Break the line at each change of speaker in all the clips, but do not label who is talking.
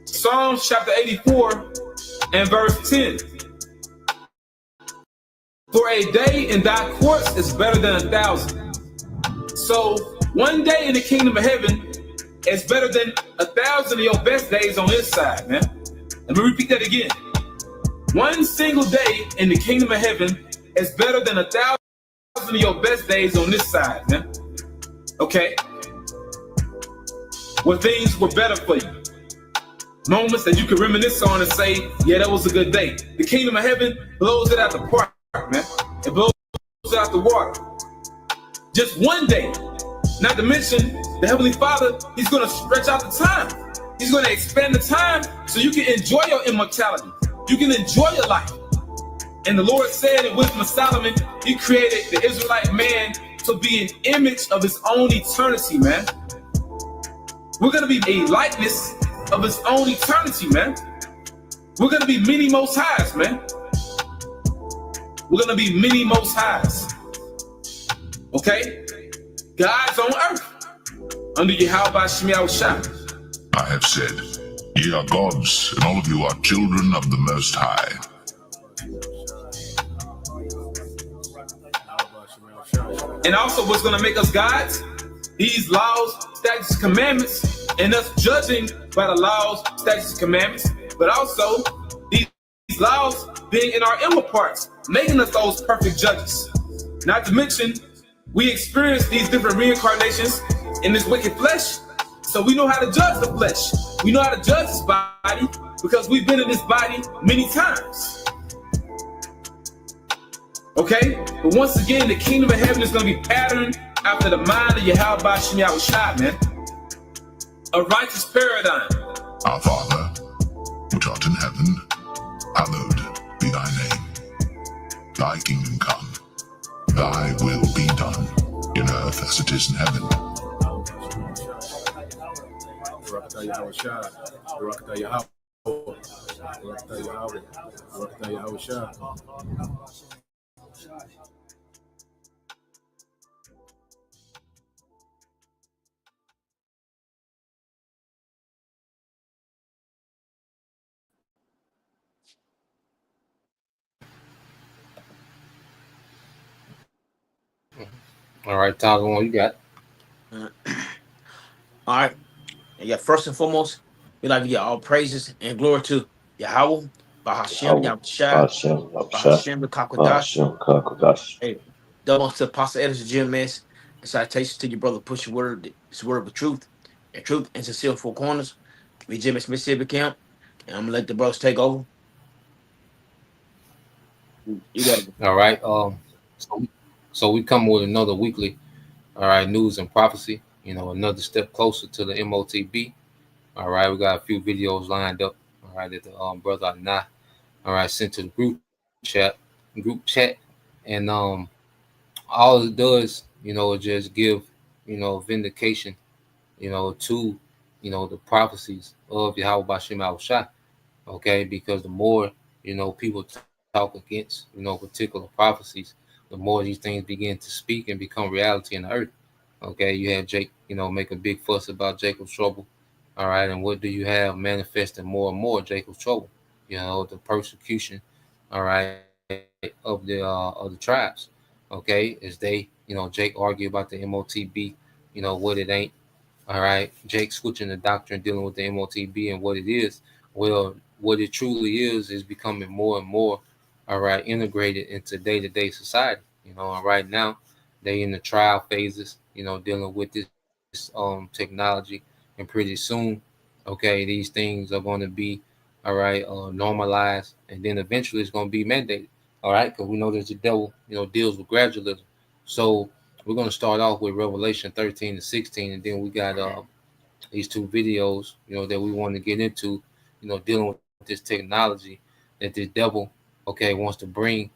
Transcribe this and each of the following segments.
Psalms chapter 84 and verse 10. For a day in thy courts is better than 1,000. So one day in the kingdom of heaven is better than 1,000 of your best days on this side, man. Let me repeat that again. One single day in the kingdom of heaven is better than 1,000 of your best days on this side, man. Okay? Where things were better for you. Moments that you can reminisce on and say, yeah, that was a good day. The kingdom of heaven blows it out the park, man. It blows it out the water. Just one day. Not to mention, the Heavenly Father, He's going to stretch out the time. He's going to expand the time so you can enjoy your immortality. You can enjoy your life. And the Lord said in Wisdom of Solomon, He created the Israelite man to be an image of his own eternity, man. We're going to be a likeness of his own eternity, man. We're going to be many most highs, man. We're going to be many most highs. Okay? God's on earth under Yahweh Shai.
I have said, ye are gods, and all of you are children of the Most High.
And also what's going to make us gods? These laws, statutes, commandments, and us judging by the laws, statutes, commandments, but also these laws being in our inward parts, making us those perfect judges. Not to mention, we experience these different reincarnations in this wicked flesh, so we know how to judge the flesh. We know how to judge this body because we've been in this body many times. Okay? But once again, the kingdom of heaven is going to be patterned after the mind of Yahweh Shai, man. A righteous paradigm.
Our Father, which art in heaven, hallowed be thy name. Thy kingdom come. Thy will be done, in earth as it is in heaven.
All right, Toggle, what you got?
All right. And yeah, first and foremost, we like to give all praises and glory to Yahweh, Bahashem, Yahushua, Bahashem, Kakwadash. Hey, double to Apostle Edison Jim Mess. And citations to your brother, push your word, his word of truth, and truth and sincere four corners. We Jim Mississippi camp, and I'm gonna let the brothers take over. You got it.
All right. So we come with another weekly, all right, news and prophecy. You know, another step closer to the M.O.T.B. All right, we got a few videos lined up. All right, that the brother Anah, all right, sent to the group chat, and all it does, you know, is just give, you know, vindication, you know, to, you know, the prophecies of Yahweh Bashem Al-Shai. Okay, because the more, you know, people talk against, you know, particular prophecies, the more these things begin to speak and become reality in the earth. Okay, you had Jake, you know, make a big fuss about Jacob's trouble. All right, and what do you have manifesting more and more Jacob's trouble? You know, the persecution, all right, of the tribes. Okay, as they, you know, Jake argue about the M.O.T.B, you know, what it ain't. All right, Jake switching the doctrine, dealing with the M.O.T.B and what it is. Well, what it truly is becoming more and more, all right, integrated into day-to-day society. You know, and right now they in the trial phases, you know, dealing with this technology, and pretty soon, okay, these things are going to be, all right, normalized, and then eventually it's going to be mandated. All right, because we know that the devil, you know, deals with gradualism. So we're going to start off with Revelation 13 and 16, and then we got these two videos, you know, that we want to get into, you know, dealing with this technology that the devil, okay, wants to bring,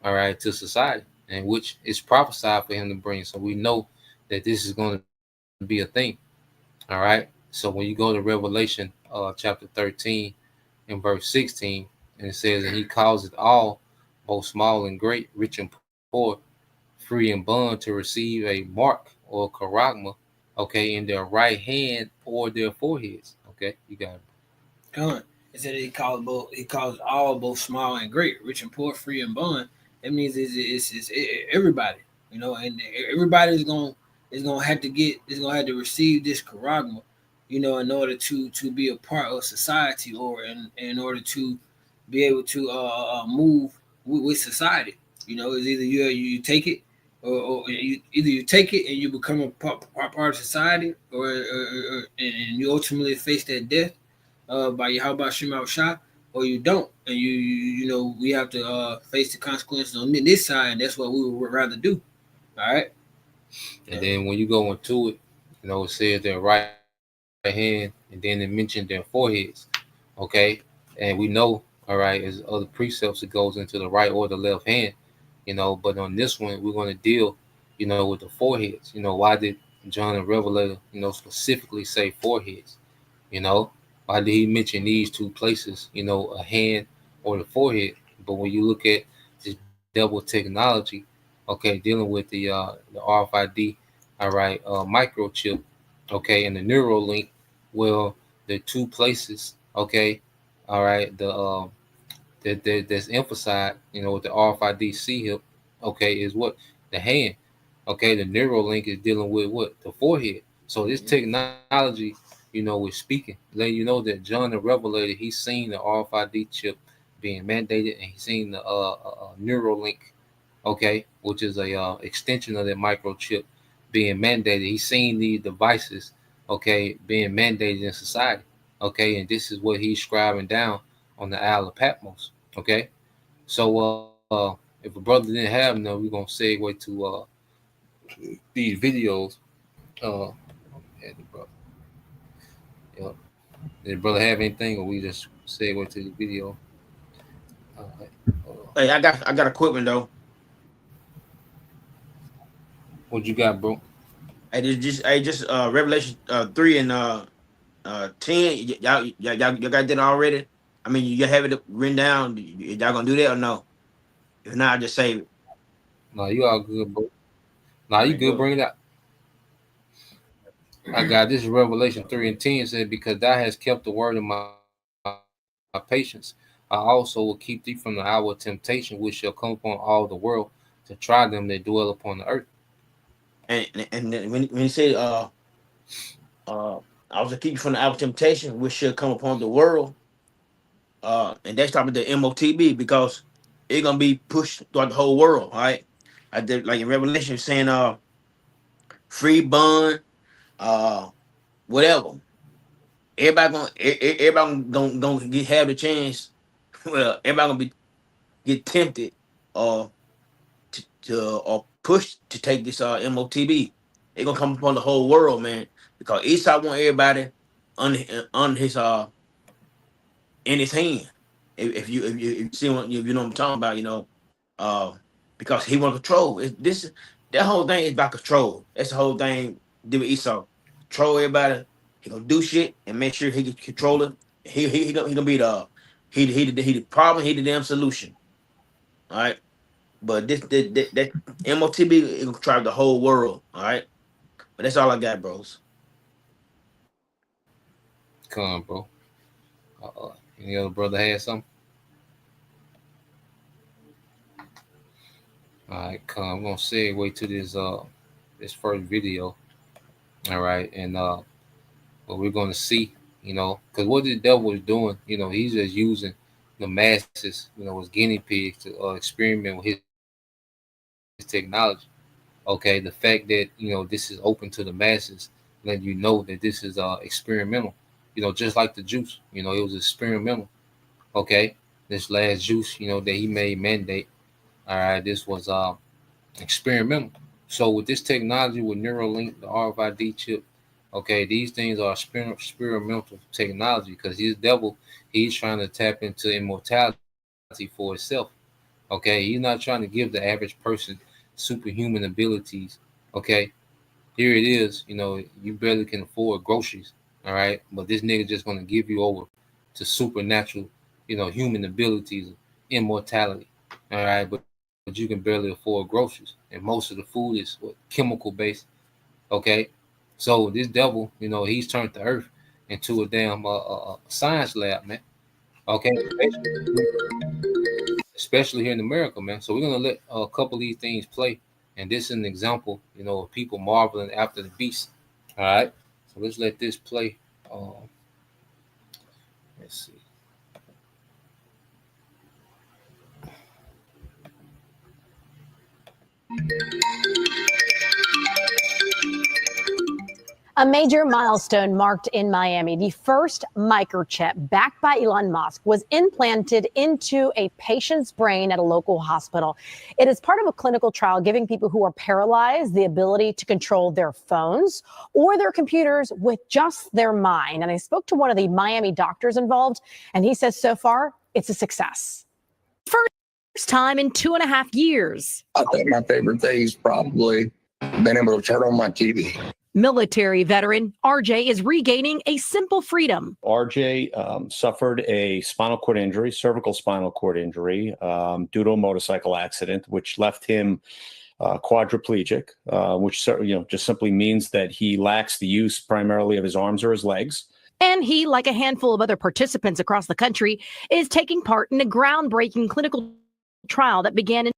all right, to society, and which is prophesied for him to bring. So we know that this is going to be a thing. All right. So when you go to Revelation chapter 13 and verse 16, and it says, and he calls it all, both small and great, rich and poor, free and bond to receive a mark or charagma, okay, in their right hand or their foreheads. Okay, you got it.
Con. It said he calls all both small and great, rich and poor, free and bond. That means everybody, and everybody is gonna have to receive this charagma, in order to be a part of society, or in order to be able to move with society. It's either you take it, or either you take it and you become a part of society, and you ultimately face that death by Yahweh Shema Shah, or you don't, and we have to face the consequences on this side, and that's what we would rather do. All right.
And then when you go into it, it says their right hand, and then it mentioned their foreheads. Okay, and we know, all right, as other precepts, it goes into the right or the left hand. But on this one, we're going to deal, with the foreheads. Why did John the Revelator, specifically say foreheads? You know, why did he mention these two places? A hand or the forehead. But when you look at this double technology, okay, dealing with the RFID, all right, microchip, okay, and the neural link, well, the two places, okay, all right, that's emphasized, with the RFID C hip, okay, is what? The hand. Okay, the neural link is dealing with what? The forehead. So this technology, is speaking, letting you know that John the Revelator, he's seen the RFID chip being mandated, and he's seen the neural link, okay, which is a extension of that microchip being mandated. He's seen these devices, okay, being mandated in society, okay, and this is what he's scribing down on the Isle of Patmos, okay. So if a brother didn't have them, we're gonna segue to these videos. Uh, and the brother, you know, did the brother have anything, or we just segue to the video? Uh,
Hey, I got equipment though.
what you got, bro?
I just Revelation 3 and 10. Y'all got that already? I mean, you have it written down. Y'all gonna do that or no? If not, just save it.
Nah, you all good, bro. Nah,
All
you
right,
good.
go.
Bring it out. I got this is Revelation 3 and 10 said, because thou hast kept the word of my patience, I also will keep thee from the hour of temptation, which shall come upon all the world to try them that dwell upon the earth.
And then when you say uh I was to keep you from the hour of temptation, which should come upon the world. And that's talking about the M.O.T.B, because it's gonna be pushed throughout the whole world, all right? I did, like in Revelation saying free bond, uh whatever. Everybody gonna have the chance. Well, everybody gonna be get tempted or or pushed to take this M.O.T.B. They gonna come upon the whole world, man, because Esau want everybody on his in his hand. If you see what, if you know what I'm talking about, uh, because he want control. That whole thing is about control. That's the whole thing. Do with Esau, control everybody. He gonna do shit and make sure he can control it. He gonna be the problem. He the damn solution. All right, but that M.O.T.B is gonna try the whole world. All right, but that's all I got, bros.
Come, bro. Any other brother had something? All right, come. I'm gonna segue to this first video. All right, and what we're gonna see, because what the devil is doing, he's just using the masses, as guinea pigs to experiment with his technology. Okay, the fact that this is open to the masses, letting you know that this is experimental. Just like the juice, it was experimental. Okay, this last juice, that he made mandate. All right, this was experimental. So with this technology, with Neuralink, the RFID chip, okay, these things are experimental technology, because his devil, he's trying to tap into immortality for itself. Okay, he's not trying to give the average person superhuman abilities. Okay, here it is. You barely can afford groceries. All right, but this nigga just gonna give you over to supernatural, human abilities, immortality. All right, but you can barely afford groceries, and most of the food is chemical based. Okay, so this devil, he's turned the earth into a damn science lab, man. Okay, especially here in America, man. So we're gonna let a couple of these things play, and this is an example, of people marveling after the beast. All right, so let's let this play. Let's see.
A major milestone marked in Miami. The first microchip backed by Elon Musk was implanted into a patient's brain at a local hospital. It is part of a clinical trial giving people who are paralyzed the ability to control their phones or their computers with just their mind. And I spoke to one of the Miami doctors involved, and he says so far it's a success. First time in 2.5 years.
I think my favorite thing is probably being able to turn on my TV.
Military veteran RJ is regaining a simple freedom.
RJ suffered a spinal cord injury, cervical spinal cord injury, due to a motorcycle accident, which left him quadriplegic, which just simply means that he lacks the use primarily of his arms or his legs.
And he, like a handful of other participants across the country, is taking part in a groundbreaking clinical trial that began in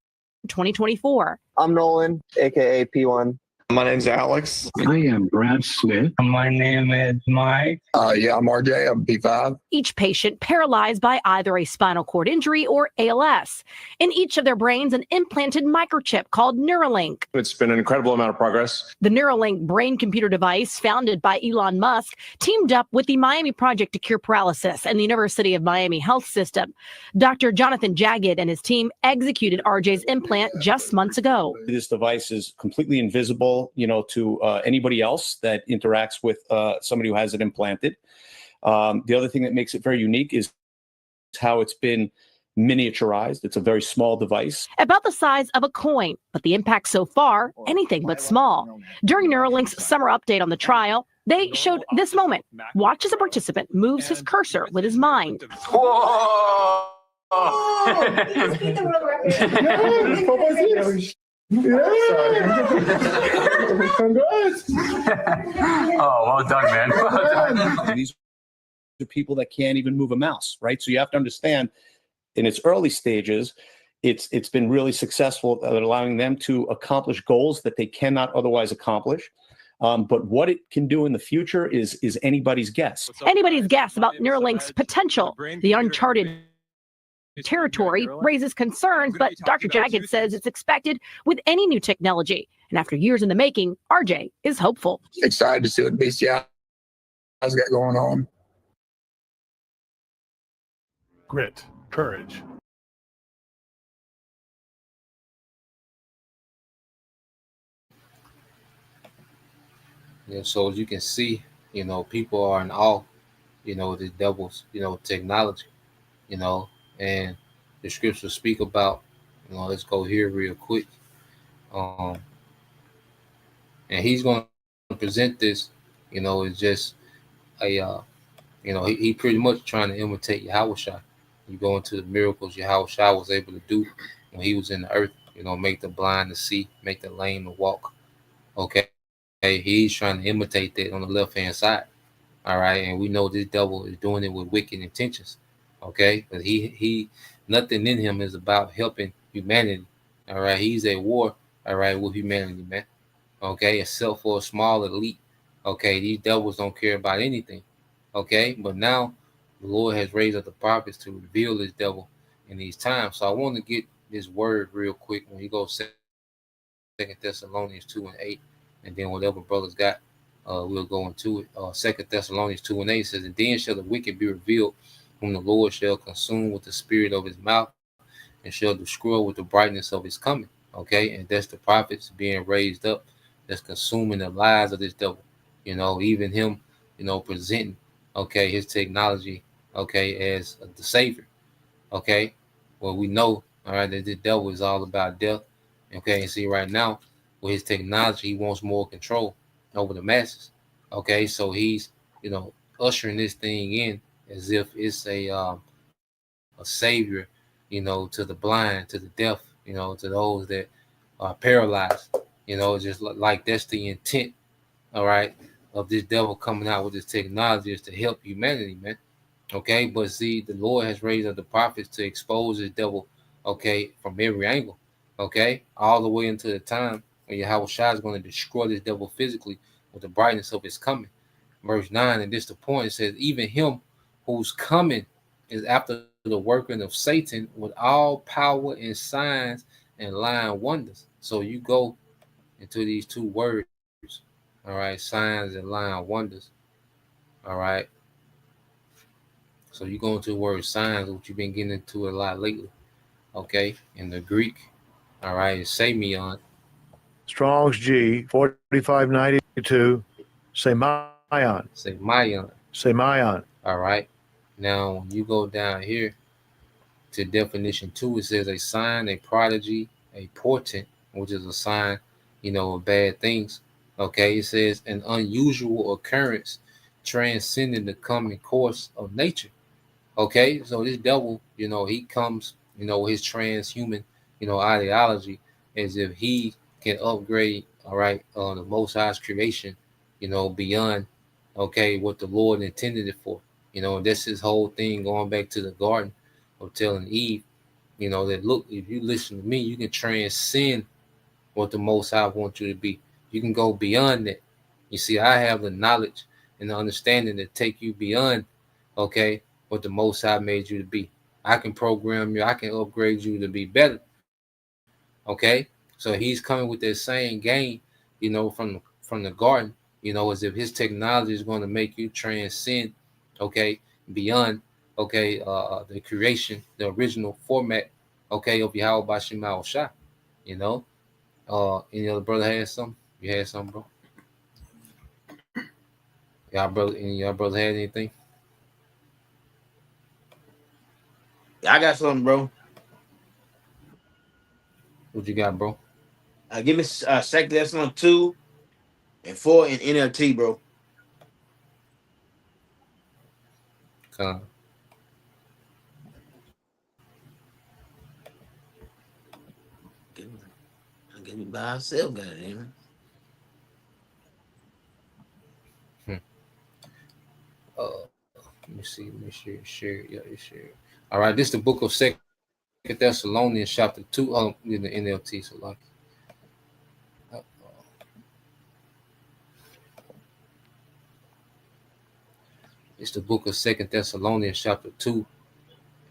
2024.
I'm Nolan, aka P1.
My name's Alex.
I am Brad Smith.
My name is Mike.
I'm RJ. I'm P5.
Each patient paralyzed by either a spinal cord injury or ALS. In each of their brains, an implanted microchip called Neuralink.
It's been an incredible amount of progress.
The Neuralink brain-computer device, founded by Elon Musk, teamed up with the Miami Project to Cure Paralysis and the University of Miami Health System. Dr. Jonathan Jagged and his team executed RJ's implant just months ago.
This device is completely invisible, to anybody else that interacts with somebody who has it implanted. The other thing that makes it very unique is how it's been miniaturized. It's a very small device.
About the size of a coin, but the impact so far, anything but small. During Neuralink's summer update on the trial, they showed this moment. Watch as a participant moves his cursor with his mind.
Whoa!
Congrats!
Oh, well done, man. Well done.
These are people that can't even move a mouse, right? So you have to understand, in its early stages, it's been really successful at allowing them to accomplish goals that they cannot otherwise accomplish. But what it can do in the future is anybody's guess.
Anybody's guess about Neuralink's potential. The uncharted territory raises concerns, but Dr. Jagged says it's expected with any new technology. And after years in the making, RJ is hopeful.
Excited to see what BCI has got going on.
Grit, courage.
So as you can see, people are in awe, the devil's, technology, and the scriptures speak about, let's go here real quick. And he's going to present this, as just a, he pretty much trying to imitate Yahushua. You go into the miracles Yahushua was able to do when he was in the earth, make the blind to see, make the lame to walk. Okay. He's trying to imitate that on the left-hand side. All right. And we know this devil is doing it with wicked intentions. Okay. But he nothing in him is about helping humanity. All right. He's at war, all right, with humanity, man. Okay. Except for a small elite. Okay. These devils don't care about anything. Okay. But now the Lord has raised up the prophets to reveal this devil in these times. So I want to get this word real quick when you go 2 Thessalonians 2:8. And then whatever brothers got, we'll go into it. 2 Thessalonians 2:8 says, and then shall the wicked be revealed, whom the Lord shall consume with the spirit of his mouth, and shall destroy with the brightness of his coming. Okay, and that's the prophets being raised up, that's consuming the lies of this devil. Even him, presenting, okay, his technology, okay, as the savior. Okay, well, we know, all right, that the devil is all about death. Okay, and see right now, with his technology, he wants more control over the masses. Okay, so he's, ushering this thing in as if it's a savior, to the blind, to the deaf, you know, to those that are paralyzed. You know, just like that's the intent, all right, of this devil coming out with this technology is to help humanity, man. Okay, but see, the Lord has raised up the prophets to expose this devil, okay, from every angle, okay, all the way into the time when Yahweh Shai is going to destroy this devil physically with the brightness of his coming. Verse 9, and this the point, it says, even him whose coming is after the working of Satan with all power and signs and lying wonders. So you go into these two words, all right, signs and lying wonders, all right. So you go into the word signs, which you've been getting into a lot lately, okay? In the Greek, all right, it's semeion.
Strong's G 4592. Semayon.
Semeion.
Semayon.
All right. Now when you go down here to definition 2, it says a sign, a prodigy, a portent, which is a sign, you know, of bad things. Okay, it says an unusual occurrence transcending the common course of nature. Okay, so this devil, you know, he comes, you know, his transhuman, you know, ideology as if he can upgrade, all right, the Most High's creation, you know, beyond, okay, what the Lord intended it for. You know, that's his whole thing going back to the garden of telling Eve, you know, that look, if you listen to me, you can transcend what the Most High wants you to be. You can go beyond that. You see, I have the knowledge and the understanding to take you beyond, okay, what the Most High made you to be. I can program you. I can upgrade you to be better. Okay, so he's coming with that same game, you know, from the garden, you know, as if his technology is going to make you transcend, okay, beyond, okay, the creation, the original format, okay, of Yahweh Bashim Al Shah, you know. Any other brother had something? You had something, bro? Y'all brother, any y'all brother had anything?
I got something, bro.
What you got, bro?
Give me Second Thessalonians 2 and 4 in NLT, bro.
Come.
Give me by ourselves, goddamn.
Let me see. Let me share. Yeah, you share. All right, this is the book of Second Thessalonians, chapter 2. In the NLT, so like. Uh, it's the book of Second Thessalonians, chapter 2,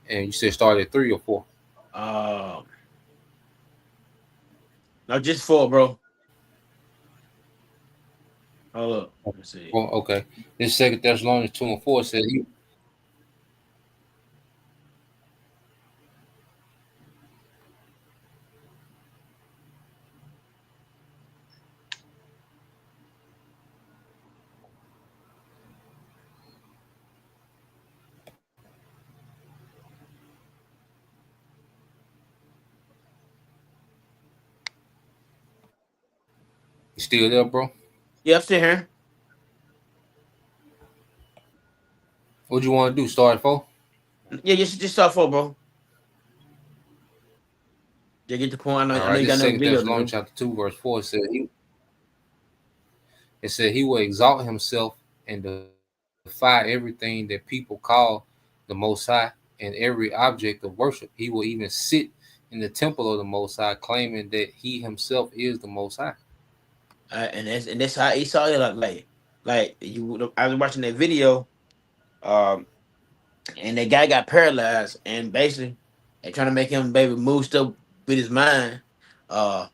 and you said start at 3 or 4.
No, just 4, bro. Hold up. Let's see.
Well, okay. This Second Thessalonians 2 and 4 says he. You still there, bro?
Yeah, I'm still here.
What you want to do? Start at 4?
Yeah, just start 4, bro. Just get the point.
All
I know
right.
you got
This
another
Second
video to
Thessalonians
do.
chapter 2, verse 4 said he. It said he will exalt himself and defy everything that people call the Most High and every object of worship. He will even sit in the temple of the Most High, claiming that he himself is the Most High.
And that's how Esau is like you. I was watching that video, um, and that guy got paralyzed, and basically they trying to make him baby move stuff with his mind. Uh,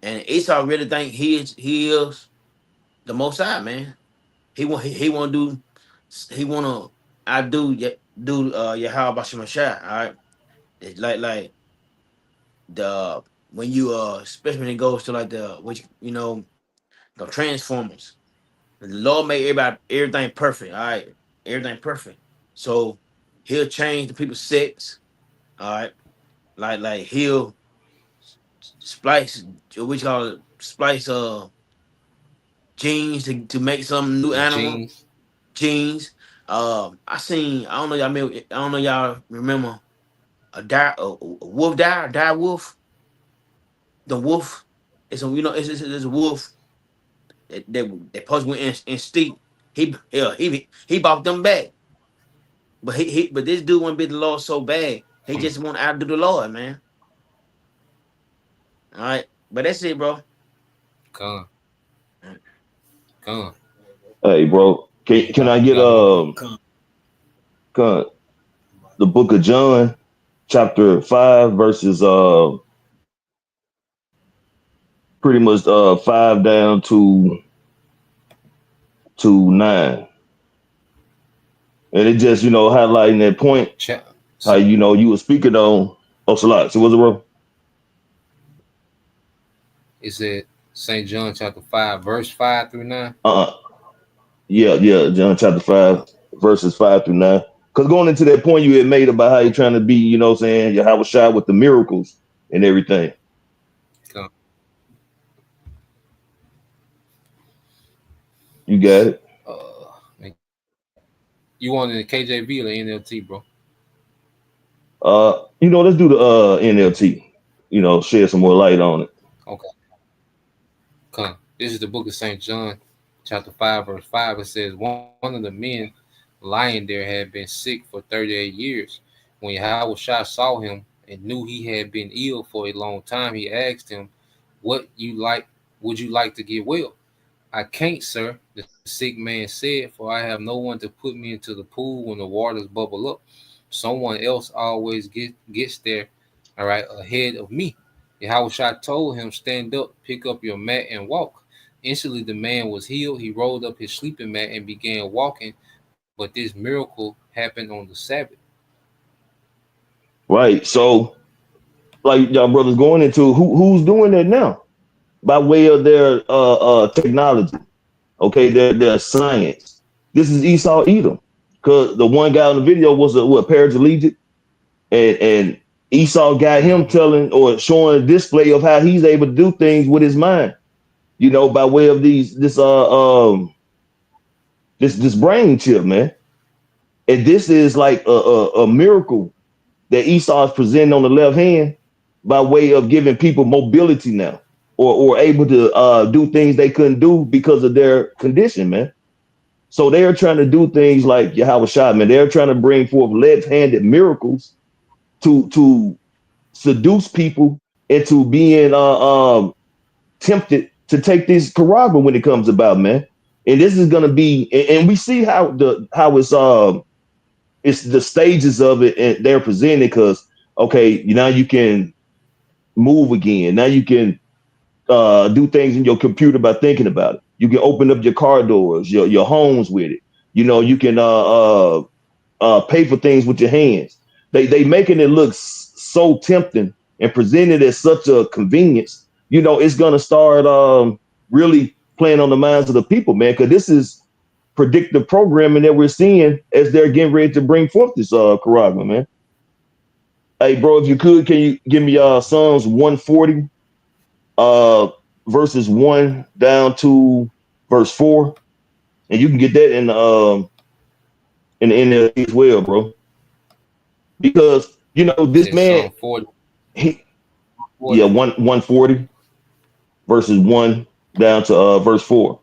and Esau really think he is the Most High, man. He want to do he want to do Yahweh Bashim Shai. All right, it's like the when you especially when it goes to like the which the Transformers. The Lord made everything perfect. All right, everything perfect. So he'll change the people's sex. All right, like he'll splice, which call it splice genes to make some new
The
animal
genes.
genes. I seen. I don't know y'all remember a wolf die wolf. the wolf. It's a it's a wolf that post went in steep. He bought them back. But this dude want to be the Lord so bad. He just want to outdo the Lord, man. All right. But that's it, bro.
Come.
Hey, bro, can I get the book of John, chapter 5, verses pretty much 5 down to 9, and it just highlighting that point. How you were speaking on. Oh, Salat. So what's it, bro?
It said St. John chapter 5, verse 5 through 9.
Yeah, John chapter 5, verses 5 through 9. Because going into that point you had made about how you're trying to be, saying Yahweh Shai with the miracles and everything.
Come.
You got it.
You want the KJV or the NLT, bro?
Let's do the NLT. Shed some more light on it.
Okay. Come. This is the book of St. John, chapter 5, verse 5. It says, one of the men lying there had been sick for 38 years. When Yahweh Shai saw him and knew he had been ill for a long time, he asked him, would you like to get well? I can't, sir, the sick man said, for I have no one to put me into the pool when the waters bubble up. Someone else always gets there, all right, ahead of me. Yahushua told him, stand up, pick up your mat, and walk. Instantly the man was healed. He rolled up his sleeping mat and began walking, but this miracle happened on the Sabbath.
Right. So, like y'all brothers going into who's doing that now by way of their technology. Okay, their science. This is Esau Edom, because the one guy in the video was a paraplegic, and Esau got him telling or showing a display of how he's able to do things with his mind. By way of this brain chip, man. And this is like a miracle that Esau is presenting on the left hand by way of giving people mobility now, or able to do things they couldn't do because of their condition, man. So they're trying to do things like Yahweh Shai, man. They're trying to bring forth left-handed miracles to seduce people into being tempted to take this Karaba when it comes about, man. And this is gonna be, and we see how it's the stages of it, and they're presented because okay, now you can move again. Now you can do things in your computer by thinking about it. You can open up your car doors, your homes with it. You can pay for things with your hands. They making it look so tempting and presented as such a convenience. It's gonna start really playing on the minds of the people, man. Because this is predictive programming that we're seeing as they're getting ready to bring forth this Karagma, man. Hey, bro, if you could, can you give me Psalms 140, verses 1 down to verse 4, and you can get that in the NLT as well, bro. Because this man, he 140 verses 1 down to verse 4.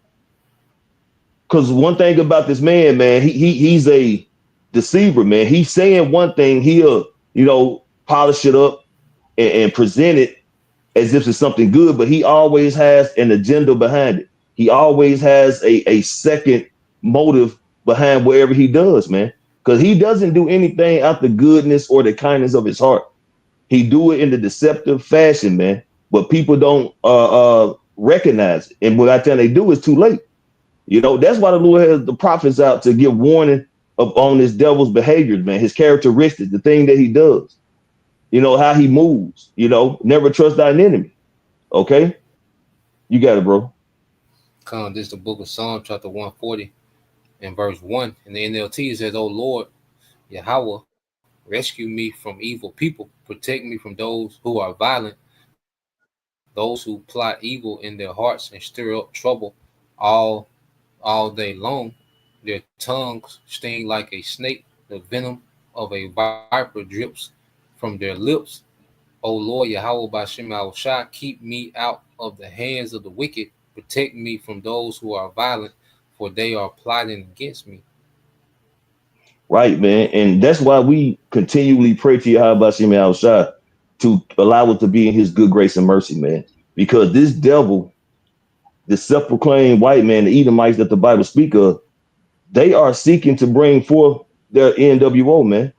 Because one thing about this man, he's a deceiver, man. He's saying one thing, he'll polish it up and present it as if it's something good, but he always has an agenda behind it. He always has a second motive behind whatever he does, man. Because he doesn't do anything out the goodness or the kindness of his heart. He do it in the deceptive fashion, man. But people don't recognize it. And by the time they do, it's too late. That's why the Lord has the prophets out to give warning on this devil's behaviors, man, his characteristics, the thing that he does, how he moves, never trust thine enemy. Okay? You got it, bro.
This is the book of Psalm, chapter 140, and verse 1. In the NLT, it says, O Lord, Yahweh, rescue me from evil people. Protect me from those who are violent, those who plot evil in their hearts and stir up trouble all day long. Their tongues sting like a snake. The venom of a viper drips from their lips. O Lord Yahweh Bashem Shah, keep me out of the hands of the wicked. Protect me from those who are violent, for they are plotting against me.
Right, man. And that's why we continually pray to Yahweh Bashem Shah to allow us to be in his good grace and mercy, man. Because this devil, the self-proclaimed white man, the Edomites that the Bible speak of, they are seeking to bring forth their NWO, man.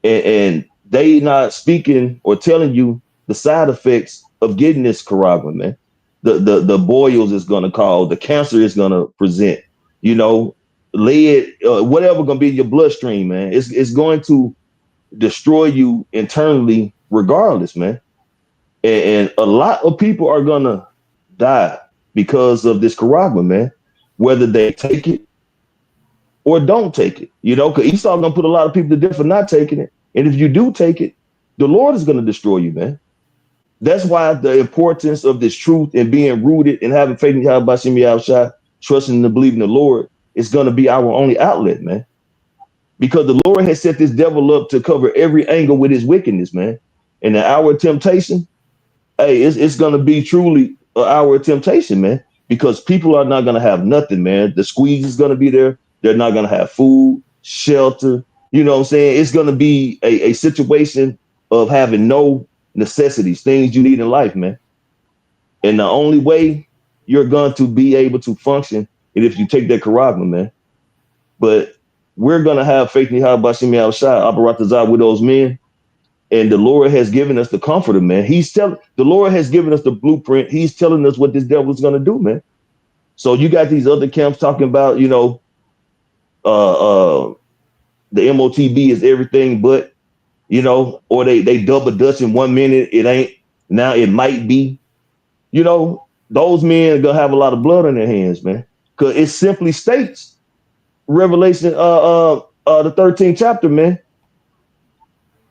And they not speaking or telling you the side effects of getting this Caragua, man. The boils is gonna cause, the cancer is gonna present, you know, lead, whatever gonna be in your bloodstream, man. It's going to destroy you internally, regardless, man. And a lot of people are gonna die because of this Caragua, man. Whether they take it or don't take it, you know, because Esau gonna put a lot of people to death for not taking it. And if you do take it, the Lord is gonna destroy you, man. That's why the importance of this truth and being rooted and having faith in Yahweh Bashim Yahushua, trusting and believing the Lord is gonna be our only outlet, man. Because the Lord has set this devil up to cover every angle with his wickedness, man. And the hour of temptation, hey, it's gonna be truly an hour of temptation, man. Because people are not gonna have nothing, man. The squeeze is gonna be there. They're not gonna have food, shelter. You know what I'm saying? It's gonna be a situation of having no necessities, things you need in life, man. And the only way you're going to be able to function is if you take that Karagma, man. But we're gonna have faith in Yahweh Bashim Yahushua, Aparatazah with those men. And the Lord has given us the comforter, man. The Lord has given us the blueprint. He's telling us what this devil is going to do, man. So you got these other camps talking about, you know, the M.O.T.B is everything but, you know, or they double dutch in 1 minute. It ain't, now it might be, you know, those men are going to have a lot of blood on their hands, man. Because it simply states, Revelation, the 13th chapter, man,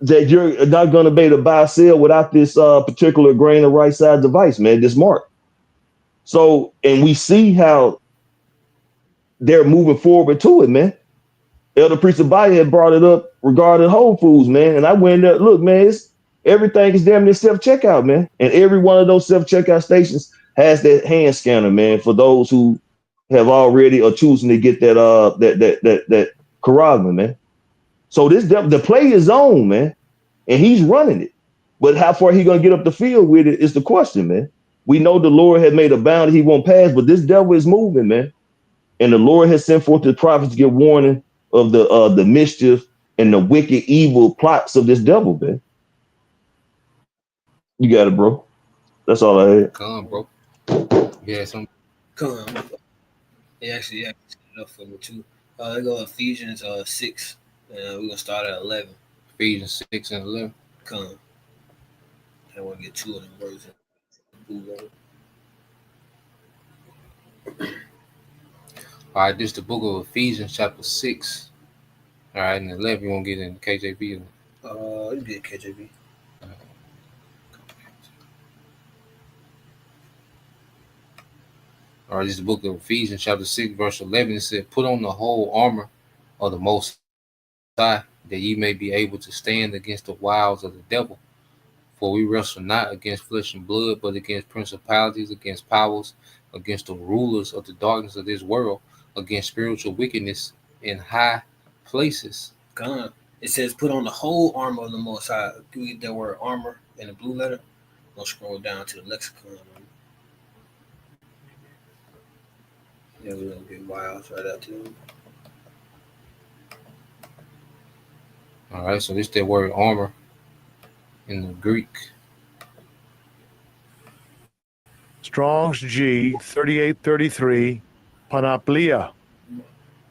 that you're not going to be able to buy or sell without this particular grain of right side device, man, this mark. So, and we see how they're moving forward to it, man. Elder Priest Abaya had brought it up regarding Whole Foods, man. And I went there, look, man, everything is damn near self-checkout, man. And every one of those self-checkout stations has that hand scanner, man, for those who have already or choosing to get that Karagma, man. So the play is on, man. And he's running it. But how far he gonna get up the field with it is the question, man. We know the Lord had made a boundary he won't pass, but this devil is moving, man. And the Lord has sent forth the prophets to give warning of the mischief and the wicked, evil plots of this devil, man. You got it, bro. That's all I had.
Come, bro. Yeah, some.
Come. They actually set it up for me too. They go Ephesians 6. We're gonna start at 11.
Ephesians 6 and 11.
Come. I want to get two of them words.
All right, this is the book of Ephesians, chapter 6. All right, and 11, you won't get in KJV?
You get KJV.
All right, this is the book of Ephesians, chapter 6, verse 11. It said, put on the whole armor of the Most High, that ye may be able to stand against the wiles of the devil. For we wrestle not against flesh and blood, but against principalities, against powers, against the rulers of the darkness of this world, against spiritual wickedness in high places.
God. It says, put on the whole armor of the Most High. Do you get that word armor in the blue letter? We'll scroll down to the lexicon. Yeah, we're going to get wiles right out to them.
All right, so this is that word armor in the Greek.
Strong's G 3833, panoplia.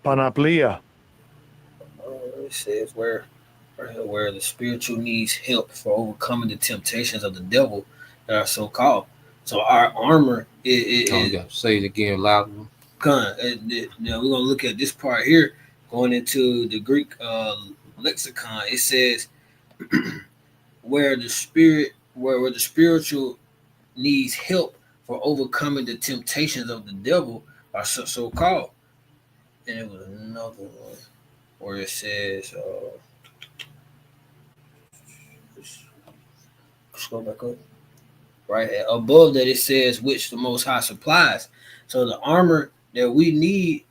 Panoplia.
It says where the spiritual needs help for overcoming the temptations of the devil that are so called. So our armor
You got to say it again louder.
We're gonna look at this part here, going into the Greek lexicon. It says where the spiritual needs help for overcoming the temptations of the devil are so called. And it was another one where it says Scroll back up. Right above that, it says which the Most High supplies. So the armor that we need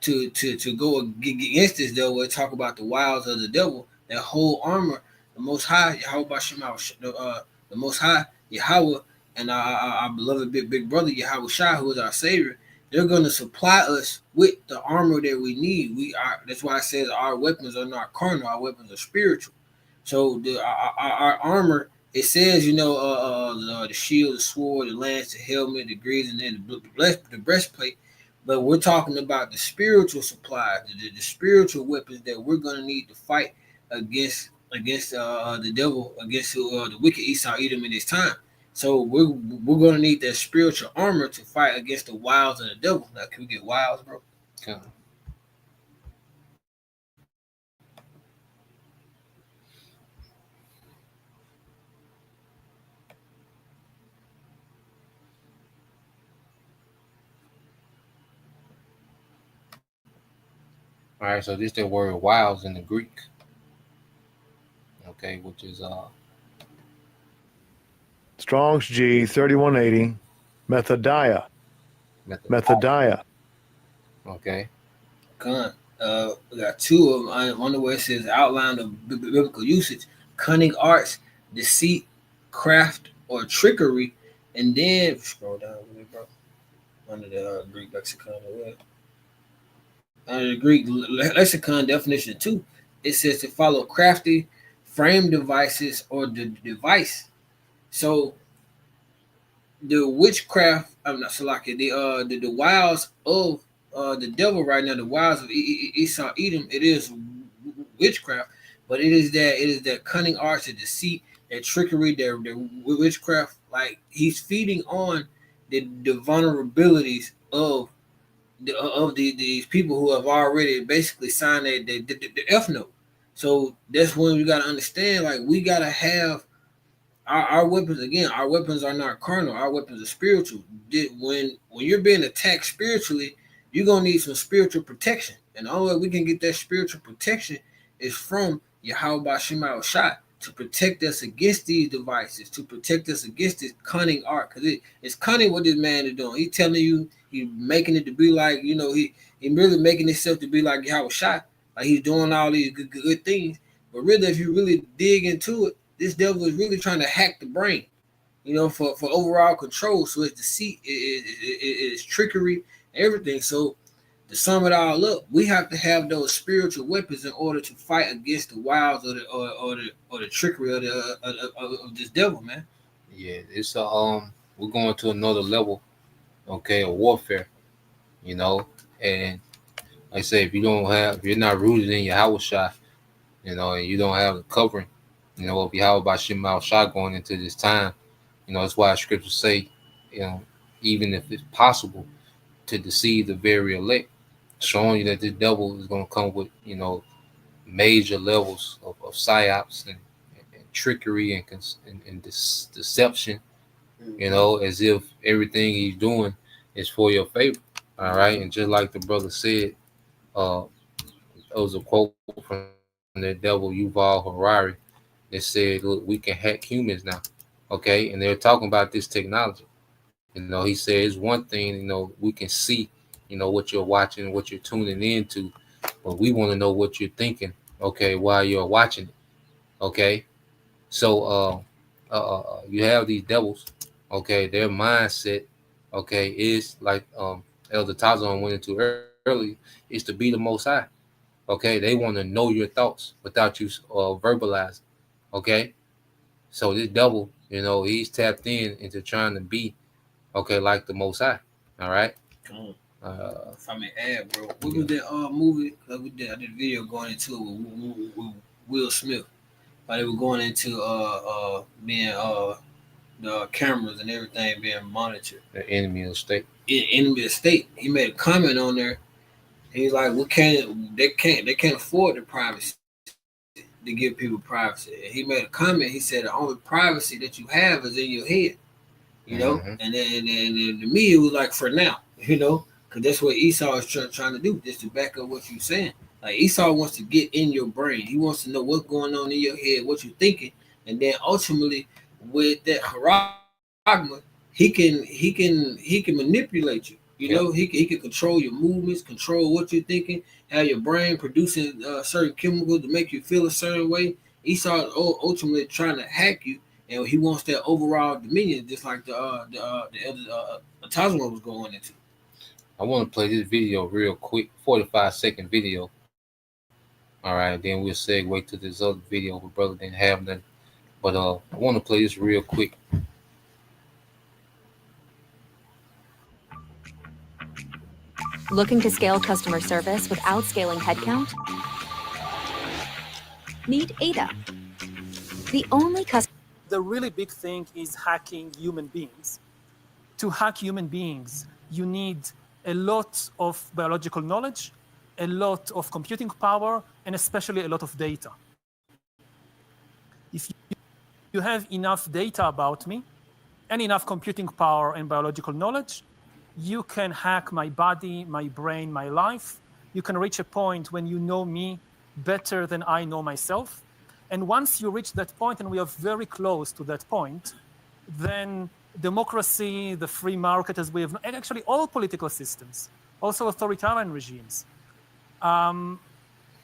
to go against this devil, we talk about the wiles of the devil. That whole armor, the Most High Yahweh the Most High Yahweh, and our beloved big brother Yahweh Shai, who is our Savior. They're going to supply us with the armor that we need. That's why it says our weapons are not carnal; our weapons are spiritual. So our armor, it says, the shield, the sword, the lance, the helmet, the greaves, and then the breastplate. But we're talking about the spiritual supplies, the spiritual weapons that we're going to need to fight against the devil, against the wicked Esau Edom in this time. So we're going to need that spiritual armor to fight against the wiles of the devil. Now, can we get wiles, bro?
Okay. All right, so this the word wiles in the Greek. Okay, which is
Strong's G 3180, Methodia. Methodia.
Okay.
We got two of them. One where it says outline of biblical usage: cunning arts, deceit, craft, or trickery. And then scroll down a bit, bro. Under the Greek lexicon, under the Greek lexicon definition 2, it says to follow crafty frame devices or the device. So the witchcraft, I'm not Salaki, the wiles of the devil right now, the wiles of Esau Edom, it is witchcraft, but it is that cunning arts, the deceit, that trickery, the witchcraft. Like he's feeding on the vulnerabilities of these people who have already basically signed the F note. So that's when we got to understand, like we got to have our weapons. Again, our weapons are not carnal. Our weapons are spiritual. When you're being attacked spiritually, you're going to need some spiritual protection. And the only way we can get that spiritual protection is from Yahweh Shema Shai, to protect us against these devices, to protect us against this cunning art. Because it's cunning what this man is doing. He's telling you, he's making it to be like, he really making himself to be like Yahweh Shai. Like he's doing all these good things. But really, if you really dig into it, this devil is really trying to hack the brain, for overall control. So it's deceit, it's trickery, everything. So to sum it all up, we have to have those spiritual weapons in order to fight against the wiles or the trickery of this devil, man.
Yeah, it's we're going to another level, okay, of warfare, and like I say, if you're not rooted in Yahweh Shai, and you don't have the covering, of Yahweh Shema Shai going into this time, that's why scriptures say, even if it's possible to deceive the very elect, showing you that the devil is going to come with, major levels of psyops and trickery and deception, as if everything he's doing is for your favor. All right. And just like the brother said, there was a quote from the devil Yuval Harari that said, look, we can hack humans now. Okay. And they're talking about this technology. He says one thing, we can see, what you're watching, what you're tuning into, but we want to know what you're thinking, okay, while you're watching it. Okay. So you have these devils, okay, their mindset, okay, is like Elder Tazon went into earlier, is to be the most high. Okay, they want to know your thoughts without you verbalizing. Okay, so this devil, he's tapped into trying to be, okay, like the Most High. All right.
If I may add, bro, what was that movie? I did a video going into it with Will Smith. But they were going into being the cameras and everything being monitored.
The enemy of the state.
Enemy of the state. He made a comment on there. He's like, they can't afford the privacy to give people privacy. And he made a comment. He said the only privacy that you have is in your head.
Mm-hmm.
And then to me it was like, for now, because that's what Esau is trying to do, just to back up what you're saying. Like Esau wants to get in your brain. He wants to know what's going on in your head, what you're thinking, and then ultimately with that charagma, he can manipulate you. You know, he can control your movements, control what you're thinking, have your brain producing certain chemicals to make you feel a certain way. Esau ultimately trying to hack you, and he wants that overall dominion, just like the elder Tajima was going into.
I want to play this video real quick, 45-second video. All right, then we'll segue to this other video where brother didn't have nothing. But I want to play this real quick.
Looking to scale customer service without scaling headcount? Need Ada. The only customer.
The really big thing is hacking human beings. To hack human beings, you need a lot of biological knowledge, a lot of computing power, and especially a lot of data. If you have enough data about me and enough computing power and biological knowledge, you can hack my body, my brain, my life. You can reach a point when you know me better than I know myself. And once you reach that point, and we are very close to that point, then democracy, the free market as we have, and actually all political systems, also authoritarian regimes,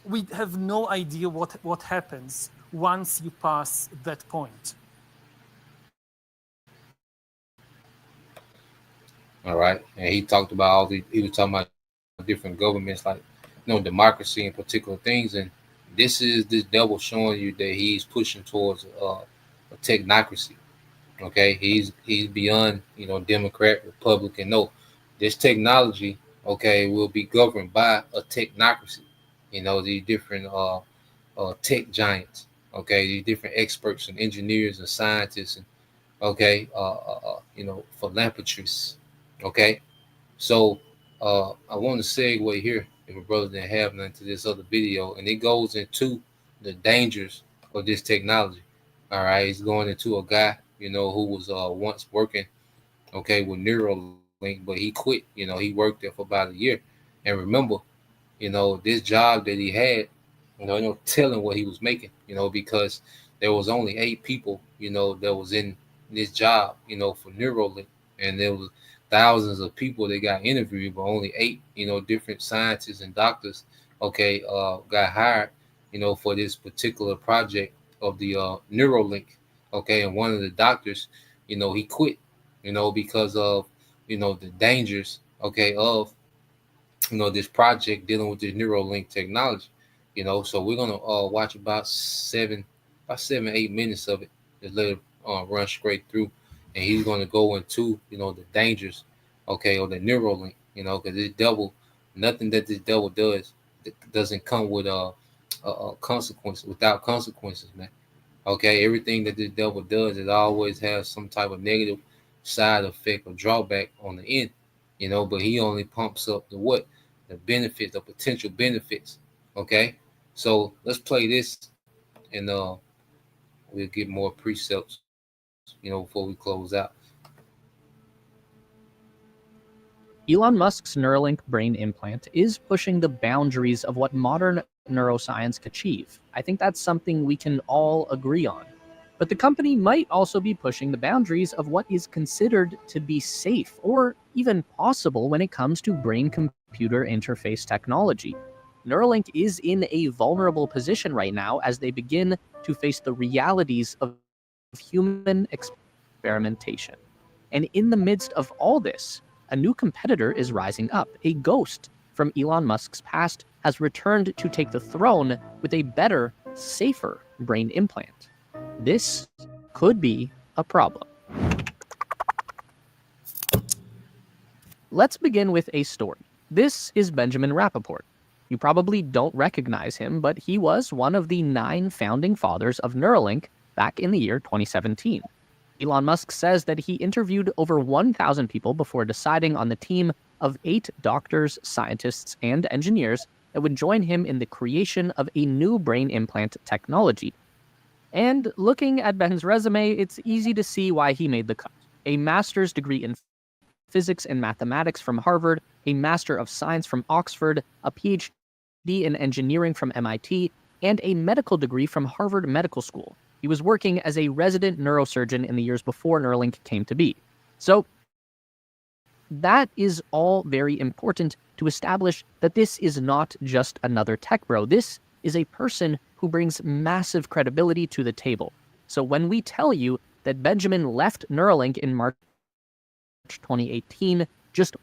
we have no idea what happens once you pass that point.
All right, and he talked about he was talking about different governments, like democracy and particular things, and this is this devil showing you that he's pushing towards a technocracy. Okay, he's beyond Democrat, Republican. No, this technology, okay, will be governed by a technocracy. These different tech giants. Okay, these different experts and engineers and scientists and okay, philanthropists. Okay, so I want to segue here, if a brother didn't have none, to this other video, and it goes into the dangers of this technology. All right, he's going into a guy, who was once working, okay, with Neuralink, but he quit. He worked there for about a year, and remember, this job that he had, no telling what he was making, because there was only 8 people, that was in this job, for Neuralink, and there was thousands of people that got interviewed, but only 8, different scientists and doctors, okay, got hired, for this particular project of the Neuralink, okay, and one of the doctors, he quit, because of, the dangers, okay, of this project dealing with this Neuralink technology. So we're gonna watch about 7-8 minutes of it. Just let it run straight through, and he's gonna go into the dangers, okay, of the Neuralink. Because this devil, nothing that this devil does doesn't come with consequences, without consequences, man. Okay, everything that this devil does, it always has some type of negative side effect or drawback on the end. But he only pumps up the benefits, the potential benefits. Okay, so let's play this, and we'll get more precepts, before we close out.
Elon Musk's Neuralink brain implant is pushing the boundaries of what modern neuroscience can achieve. I think that's something we can all agree on. But the company might also be pushing the boundaries of what is considered to be safe or even possible when it comes to brain-computer interface technology. Neuralink is in a vulnerable position right now as they begin to face the realities of human experimentation. And in the midst of all this, a new competitor is rising up. A ghost from Elon Musk's past has returned to take the throne with a better, safer brain implant. This could be a problem. Let's begin with a story. This is Benjamin Rappaport. You probably don't recognize him, but he was one of the 9 founding fathers of Neuralink back in the year 2017. Elon Musk says that he interviewed over 1,000 people before deciding on the team of 8 doctors, scientists, and engineers that would join him in the creation of a new brain implant technology. And looking at Ben's resume, it's easy to see why he made the cut. A master's degree in physics and mathematics from Harvard, a Master of Science from Oxford, a PhD in engineering from MIT, and a medical degree from Harvard Medical School. He was working as a resident neurosurgeon in the years before Neuralink came to be. So that is all very important to establish that this is not just another tech bro. This is a person who brings massive credibility to the table. So when we tell you that Benjamin left Neuralink in March 2018, just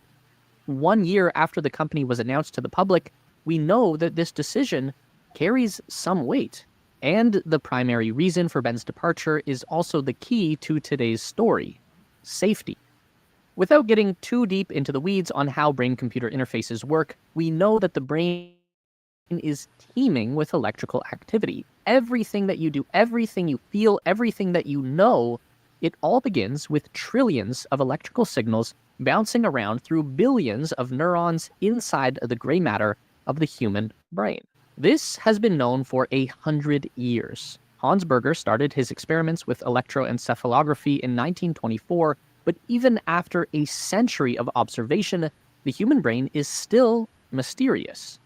1 year after the company was announced to the public, we know that this decision carries some weight. And the primary reason for Ben's departure is also the key to today's story: safety. Without getting too deep into the weeds on how brain-computer interfaces work, we know that the brain is teeming with electrical activity. Everything that you do, everything you feel, everything that you know, it all begins with trillions of electrical signals bouncing around through billions of neurons inside the gray matter of the human brain. This has been known for 100 years. Hans Berger started his experiments with electroencephalography in 1924, but even after a century of observation, the human brain is still mysterious.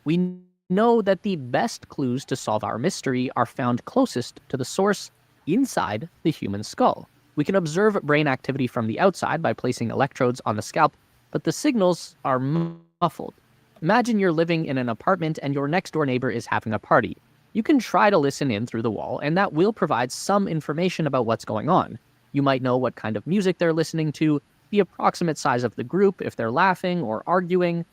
We know that the best clues to solve our mystery are found closest to the source, inside the human skull. We can observe brain activity from the outside by placing electrodes on the scalp, but the signals are muffled. Imagine you're living in an apartment and your next-door neighbor is having a party. You can try to listen in through the wall, and that will provide some information about what's going on. You might know what kind of music they're listening to, the approximate size of the group, if they're laughing or arguing.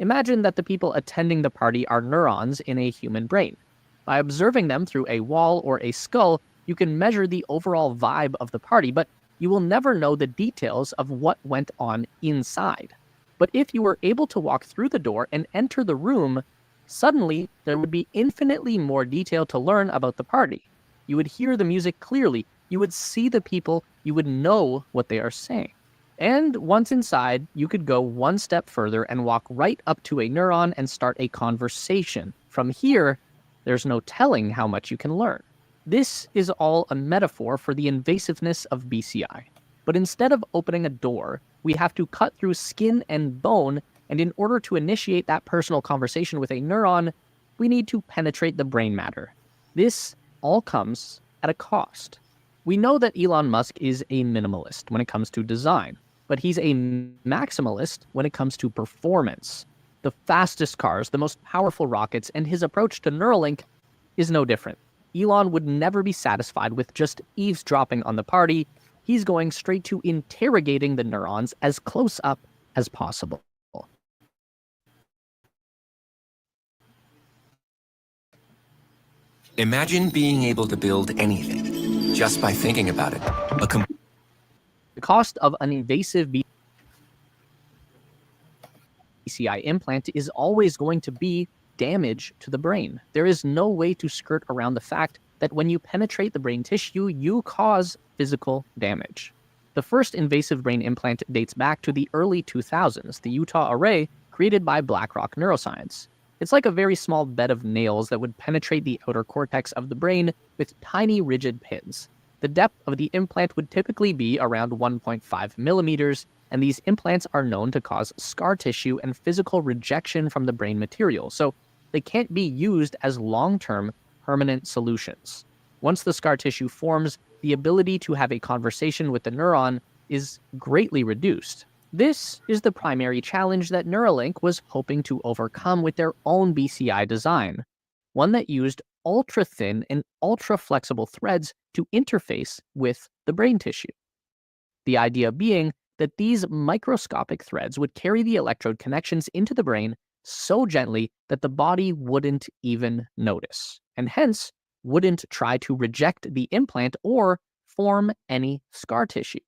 Imagine that the people attending the party are neurons in a human brain. By observing them through a wall or a skull, you can measure the overall vibe of the party, but you will never know the details of what went on inside. But if you were able to walk through the door and enter the room, suddenly there would be infinitely more detail to learn about the party. You would hear the music clearly, you would see the people, you would know what they are saying. And once inside, you could go one step further and walk right up to a neuron and start a conversation. From here, there's no telling how much you can learn. This is all a metaphor for the invasiveness of BCI. But instead of opening a door, we have to cut through skin and bone, and in order to initiate that personal conversation with a neuron, we need to penetrate the brain matter. This all comes at a cost. We know that Elon Musk is a minimalist when it comes to design, but he's a maximalist when it comes to performance. The fastest cars, the most powerful rockets, and his approach to Neuralink is no different. Elon would never be satisfied with just eavesdropping on the party. He's going straight to interrogating the neurons as close up as possible.
Imagine being able to build anything just by thinking about it.
The cost of an invasive BCI implant is always going to be damage to the brain. There is no way to skirt around the fact that when you penetrate the brain tissue, you cause physical damage. The first invasive brain implant dates back to the early 2000s, the Utah Array, created by BlackRock Neuroscience. It's like a very small bed of nails that would penetrate the outer cortex of the brain with tiny rigid pins. The depth of the implant would typically be around 1.5 millimeters, and these implants are known to cause scar tissue and physical rejection from the brain material, so they can't be used as long-term permanent solutions. Once the scar tissue forms, the ability to have a conversation with the neuron is greatly reduced. This is the primary challenge that Neuralink was hoping to overcome with their own BCI design, one that used ultra-thin and ultra-flexible threads to interface with the brain tissue. The idea being that these microscopic threads would carry the electrode connections into the brain so gently that the body wouldn't even notice, and hence wouldn't try to reject the implant or form any scar tissue.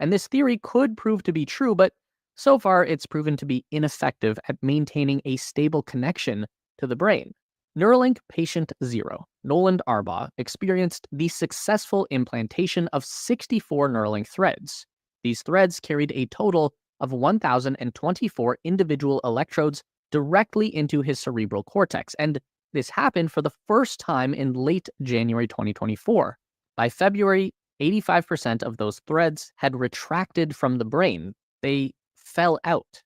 And this theory could prove to be true, but so far it's proven to be ineffective at maintaining a stable connection to the brain. Neuralink patient 0, Noland Arbaugh, experienced the successful implantation of 64 Neuralink threads. These threads carried a total of 1,024 individual electrodes directly into his cerebral cortex, and this happened for the first time in late January 2024. By February, 85% of those threads had retracted from the brain. They fell out.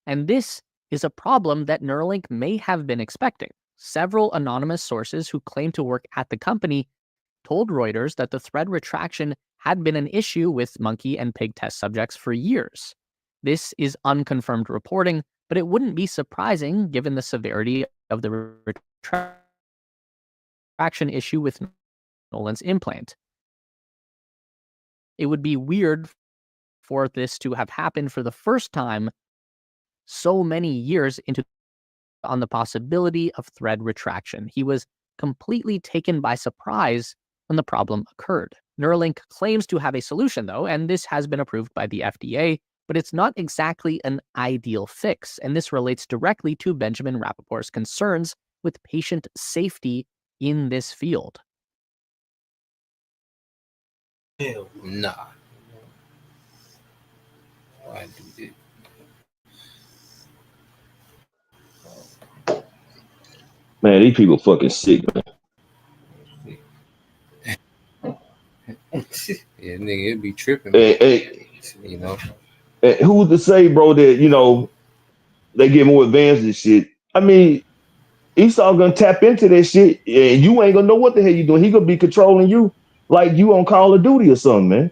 And this is a problem that Neuralink may have been expecting. Several anonymous sources who claim to work at the company told Reuters that the thread retraction had been an issue with monkey and pig test subjects for years. This is unconfirmed reporting, but it wouldn't be surprising given the severity of the retraction issue with Nolan's implant. It would be weird for this to have happened for the first time so many years into on the possibility of thread retraction. He was completely taken by surprise when the problem occurred. Neuralink claims to have a solution, though, and this has been approved by the FDA, but it's not exactly an ideal fix, and this relates directly to Benjamin Rappaport's concerns with patient safety in this field.
Hell nah. Why do this?
Man, these people fucking sick, man.
Yeah, nigga, it be tripping, you know.
Who's to say, bro, that, you know, they get more advanced and shit? I mean, Esau gonna tap into that shit, and you ain't gonna know what the hell you doing. He gonna be controlling you like you on Call of Duty or something, man.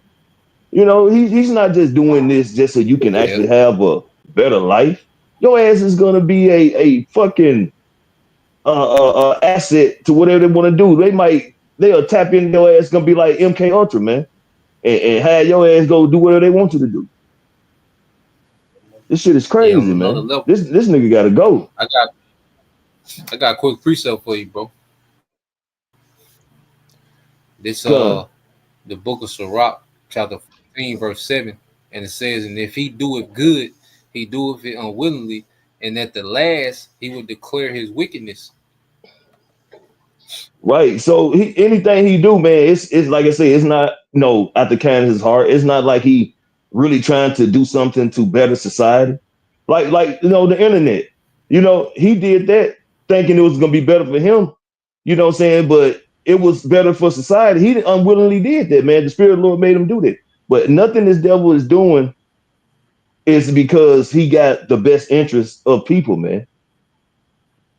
You know, he's not just doing this just so you can actually have a better life. Your ass is gonna be a fucking asset to whatever they want to do. They'll tap into your ass. Gonna be like MK Ultra, man, and have your ass go do whatever they want you to do. This shit is crazy, man. This nigga gotta go.
I got a quick precept for you, bro. This the book of Sirach, chapter 14, verse 7, and it says, and if he do it good, he doeth it unwillingly, and at the last he will declare his wickedness.
Right. So anything he do, man, it's like I say, it's not out the kindness of his heart. It's not like he really trying to do something to better society. Like the internet. He did that thinking it was gonna be better for him. You know what I'm saying? But it was better for society. He unwillingly did that, man. The Spirit of the Lord made him do that. But nothing this devil is doing is because he got the best interest of people, man.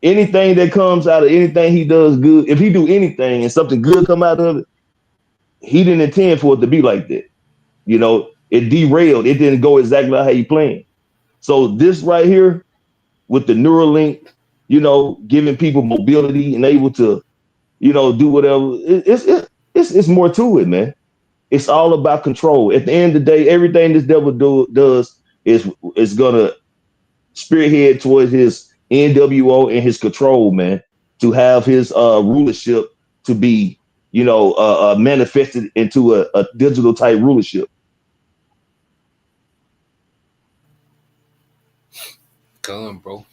Anything that comes out of anything he does good, if he do anything and something good come out of it, he didn't intend for it to be like that. It derailed. It didn't go exactly how he planned. So this right here with the Neuralink, giving people mobility and able to, do whatever. It's more to it, man. It's all about control. At the end of the day, everything this devil does is gonna spearhead towards his NWO and his control, man, to have his rulership to be, manifested into a digital type rulership.
Come, bro.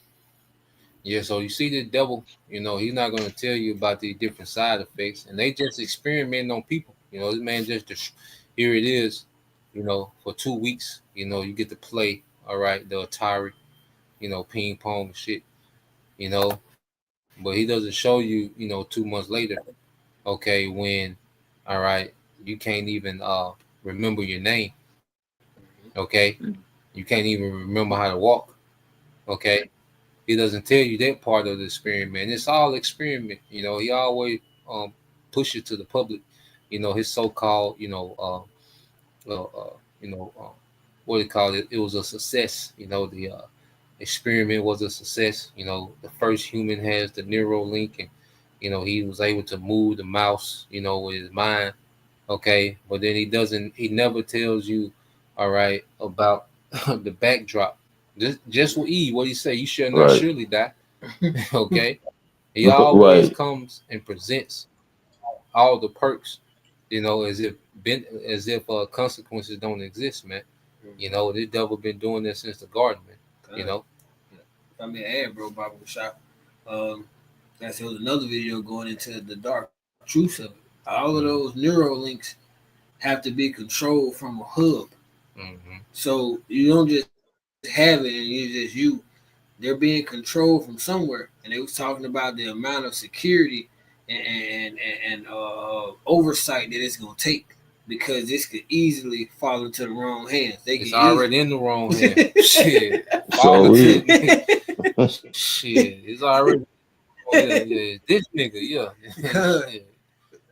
Yeah, so you see the devil, he's not going to tell you about the different side effects, and they just experimenting on people. This man just, here it is, for 2 weeks, you get to play, all right, the Atari, ping pong shit, but he doesn't show you, 2 months later, okay, when, all right, you can't even remember your name, okay, you can't even remember how to walk, okay. He doesn't tell you that part of the experiment. It's all experiment. He always push it to the public. His so-called, what do you call it? It was a success. The experiment was a success. The first human has the Neuralink, and he was able to move the mouse, with his mind. Okay, but then he never tells you, all right, about the backdrop. Just with Eve, what he say? You shall not surely die. Okay, he always comes and presents all the perks, as if consequences don't exist, man. This devil been doing this since the garden, man.
I mean, add, bro, Baba Shop. There was another video going into the dark truth of it. All of those Neuralinks have to be controlled from a hub.
Mm-hmm.
So you don't just have it and it's just you. They're being controlled from somewhere. And they was talking about the amount of security and oversight that it's going to take, because this could easily fall into the wrong hands.
It's already in the wrong hands. Shit. Shit. It's already. Yeah. This nigga, yeah.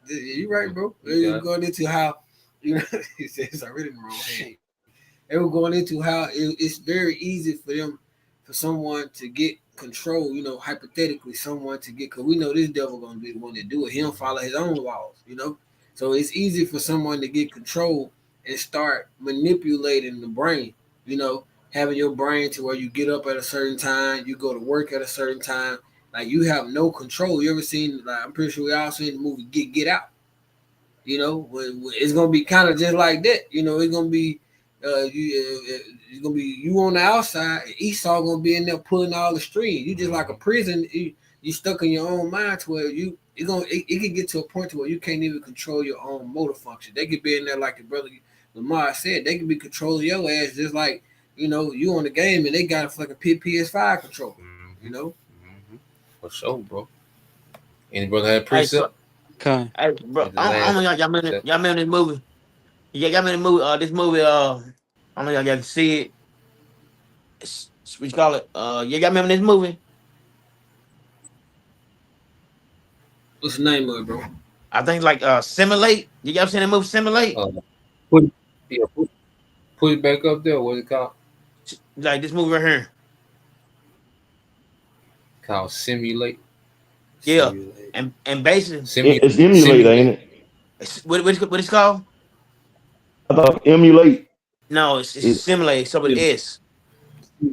You right, bro.
You
We're going into how you know he said it's already in the wrong head. They were going into how it's very easy for them, for someone to get control. You know, hypothetically, someone to get, because we know this devil gonna be the one to do it. He don't follow his own laws. You know, so it's easy for someone to get control and start manipulating the brain. You know, having your brain to where you get up at a certain time, you go to work at a certain time. Like you have no control. You ever seen? Like I'm pretty sure we all seen the movie Get Out. You know, when it's gonna be kind of just like that. You know, it's gonna be it's gonna be you on the outside. Esau gonna be in there pulling all the strings. You just like a prison. You stuck in your own mind to where it can get to a point to where you can't even control your own motor function. They could be in there like your brother Lamar said. They could be controlling your ass just like you on the game and they got a fucking PS5 controller. You know,
for sure, bro. Any brother had
Hey, so,
precept?
hey, bro,
At the
I
last
don't know y'all remember this movie. Yeah, y'all remember the movie? This movie. I don't know y'all can see it. What you call it? Yeah, y'all remember this movie?
what's the name of it, bro?
I think like Simulate. You ever seen the movie Simulate?
Put, yeah, put it back up there. What's it called?
Like this movie right here.
Called Simulate.
Yeah,
Simulate.
and basically,
It's emulate, ain't it?
What it's called?
I thought emulate.
No, it's
It,
Simulate. So with S.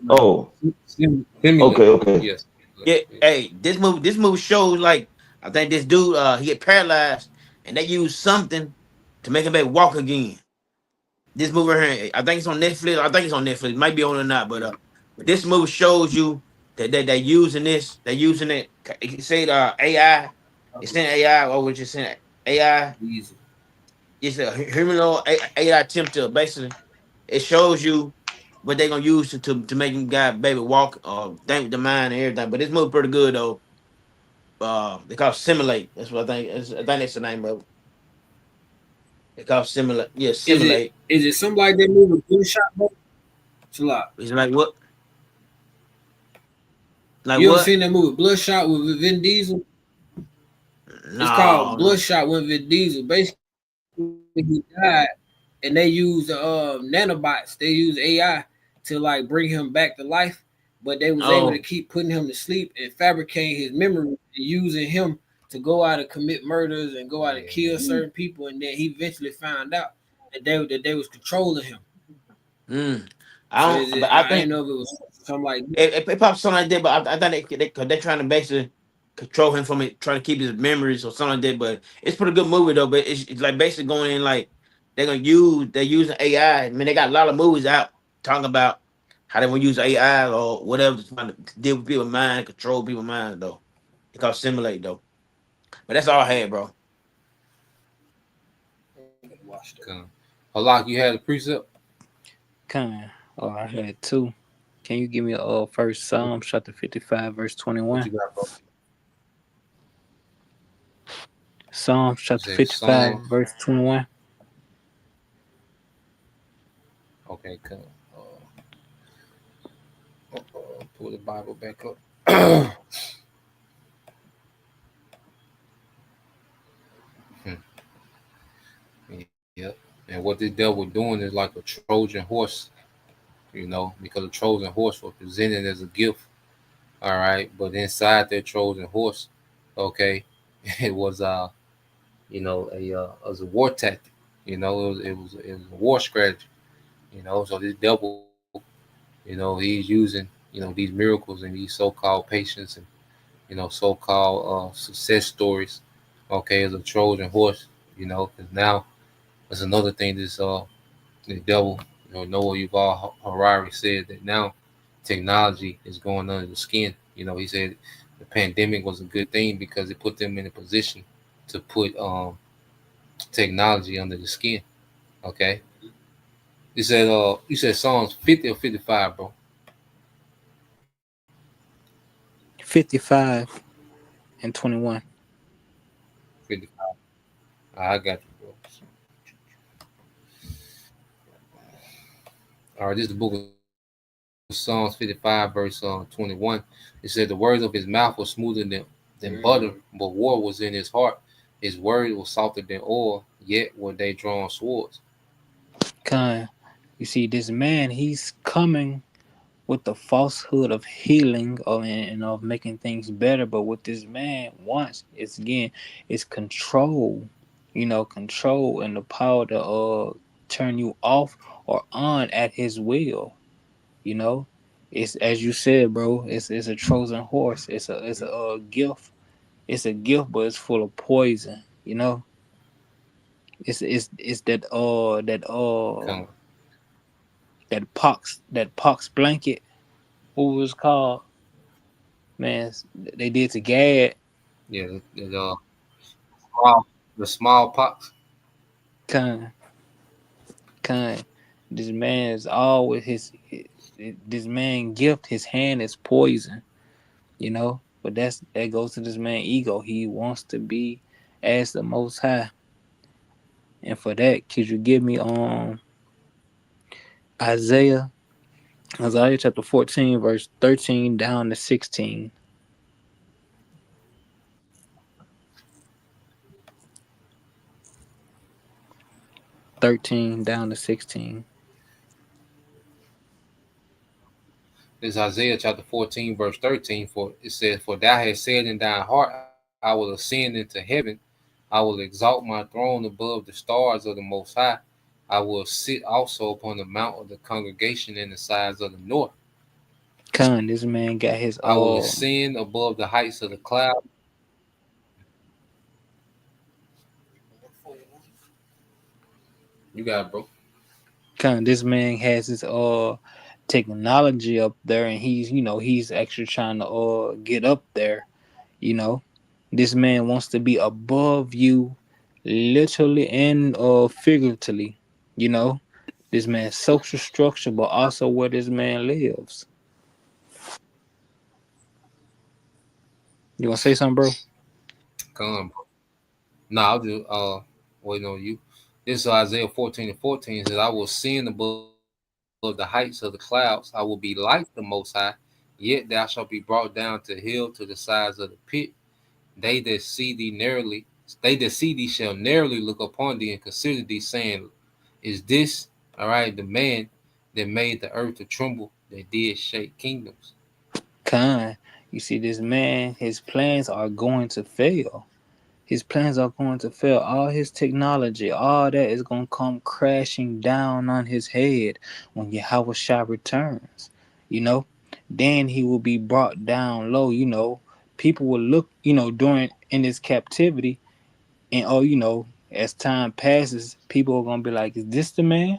oh,
Simulate.
okay.
Yes.
Yeah. Hey, this movie shows like I think this dude he get paralyzed and they use something to make him back walk again. This movie right here, I think it's on Netflix. I think it's on Netflix. It might be on or not, but this movie shows you that they're using this. They're using it. It said AI. It's in AI or which is in AI.
Easy.
It's a humanoid AI attempt to basically. It shows you what they're gonna use to make him guy baby walk think the mind and everything. But this movie pretty good though. They call it Simulate. That's what I think. I think that's the name of it. They call it Simulate. Yeah, Simulate.
Is it something like that movie Bloodshot, bro? It's a lot.
It's like what? Like
You ever
what?
seen that movie Bloodshot with Vin Diesel? It's called
No.
Bloodshot with Vin Diesel. Basically, he died, and they use nanobots. They use AI to like bring him back to life, but they was able to
Oh.
keep putting him to sleep and fabricating his memory and using him to go out and commit murders and go out and kill certain people. And then he eventually found out that they was controlling him.
I
So
don't. But I
I didn't
think
know if it was something like that.
it pops something like that. But I think they're trying to basically control him from it, trying to keep his memories or something like that. But it's pretty good movie though. But it's like basically going in like they're using AI. I mean, they got a lot of movies out talking about how they want to use AI or whatever to try to deal with people's mind, control people's mind though. It's called Simulate though. But that's all I had, bro.
Halak, you had a precept?
Oh, I had two. Can you give me first Psalm chapter 55, verse 21?
What you got, bro?
Psalm chapter
Say
55,
Psalms.
verse 21.
Okay, cool. Pull the Bible back up. Yep. And what this devil doing is like a Trojan horse, because the Trojan horse was presented as a gift. All right, but inside that Trojan horse, okay, it was as a war tactic. It was a war strategy. So this devil, he's using these miracles and these so-called patients and so-called success stories, okay, as a Trojan horse. Because now that's another thing. The devil, Noah Yuval Harari said that now technology is going under the skin. He said the pandemic was a good thing because it put them in a position to put technology under the skin. Okay. You said Psalms 50 or 55, bro.
55 and 21.
55. I got you, bro. All right, this is the book of Psalms 55, verse 21. It said, the words of his mouth were smoother than butter, but war was in his heart. His word was softer than oil, yet were they drawn swords.
Kind. You see, this man, he's coming with the falsehood of healing and of making things better. But what this man wants is, again, is control. Control and the power to turn you off or on at his will. You know, it's as you said, bro. It's a Trojan horse. It's a gift. It's a gift, but it's full of poison. It's
Come,
that pox blanket. What was it called? Man, they did to Gad.
yeah, small, the smallpox.
Kind, kind. This man is always this man gift. His hand is poison. But that goes to this man ego. He wants to be as the Most High, and for that, could you give me Isaiah Isaiah chapter 14, verse 13 down to 16. 13 down to 16.
This is Isaiah chapter 14, verse 13. For it says, "For thou hast said in thine heart, I will ascend into heaven. I will exalt my throne above the stars of the Most High. I will sit also upon the mount of the congregation in the sides of the north.
This man got his
I will ascend above the heights of the cloud." You got it, bro.
This man has his technology up there, and he's actually trying to get up there. This man wants to be above you, literally and figuratively. This man's social structure, but also where this man lives. You want to say something, bro?
Come, bro. No, I'll just waiting on you. This is Isaiah 14 and 14. It says, "I will ascend above the heights of the clouds. I will be like the Most High. Yet thou shalt be brought down to hell, to the sides of the pit. They that see thee narrowly, they that see thee shall narrowly look upon thee and consider thee, saying, Is this all right? The man that made the earth to tremble, that did shake kingdoms."
You see, this man, his plans are going to fail. His plans are going to fail. All his technology, all that is going to come crashing down on his head when Yahweh Shah returns. Then he will be brought down low. People will look, during in his captivity, and as time passes, people are gonna be like, "Is this the man?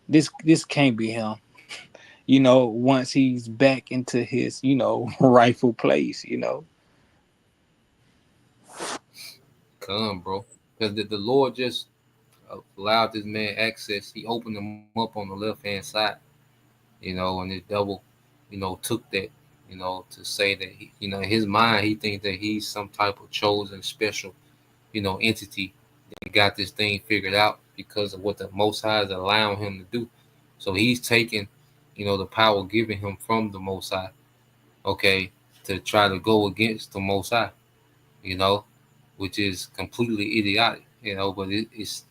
This can't be him." Once he's back into his, rightful place.
Come, bro. Because the Lord just allowed this man access. He opened him up on the left hand side, and the devil, took that, to say that in his mind he thinks that he's some type of chosen special, entity that got this thing figured out because of what the Most High is allowing him to do. So he's taking, the power given him from the Most High, okay, to try to go against the Most High, you know, which is completely idiotic, but it's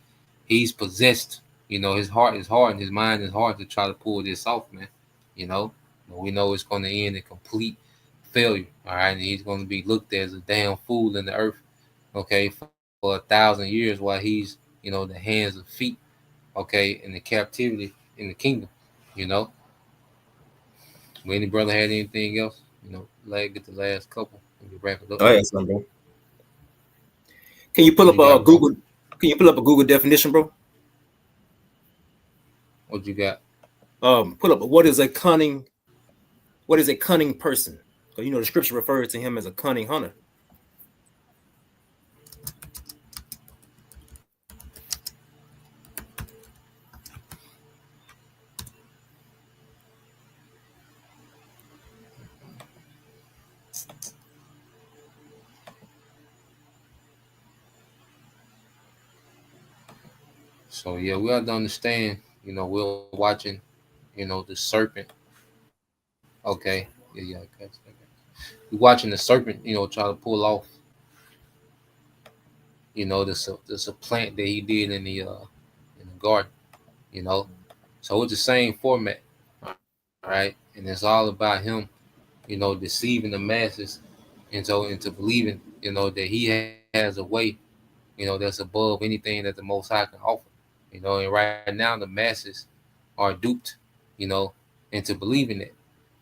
he's possessed, his heart is hard and his mind is hard to try to pull this off, man, you know. But we know it's going to end in complete failure, all right, and he's going to be looked at as a damn fool in the earth, okay, for 1,000 years while he's, the hands and feet, okay, in the captivity in the kingdom, you know. When any brother had anything else, get the last couple and we wrap it up.
Oh, yeah, son, bro. Can you pull up a Google? Can you pull up a Google definition, bro?
What you got?
Pull up. What is a cunning? What is a cunning person? So the scripture refers to him as a cunning hunter.
So yeah, we have to understand, we're watching, the serpent. Okay. Yeah, okay. We're watching the serpent, try to pull off, you know, there's a plant that he did in the garden, you know. So it's the same format, all right? And it's all about him, you know, deceiving the masses into believing, you know, that he has a way, you know, that's above anything that the Most High can offer, you know. And right now the masses are duped, you know, into believing it.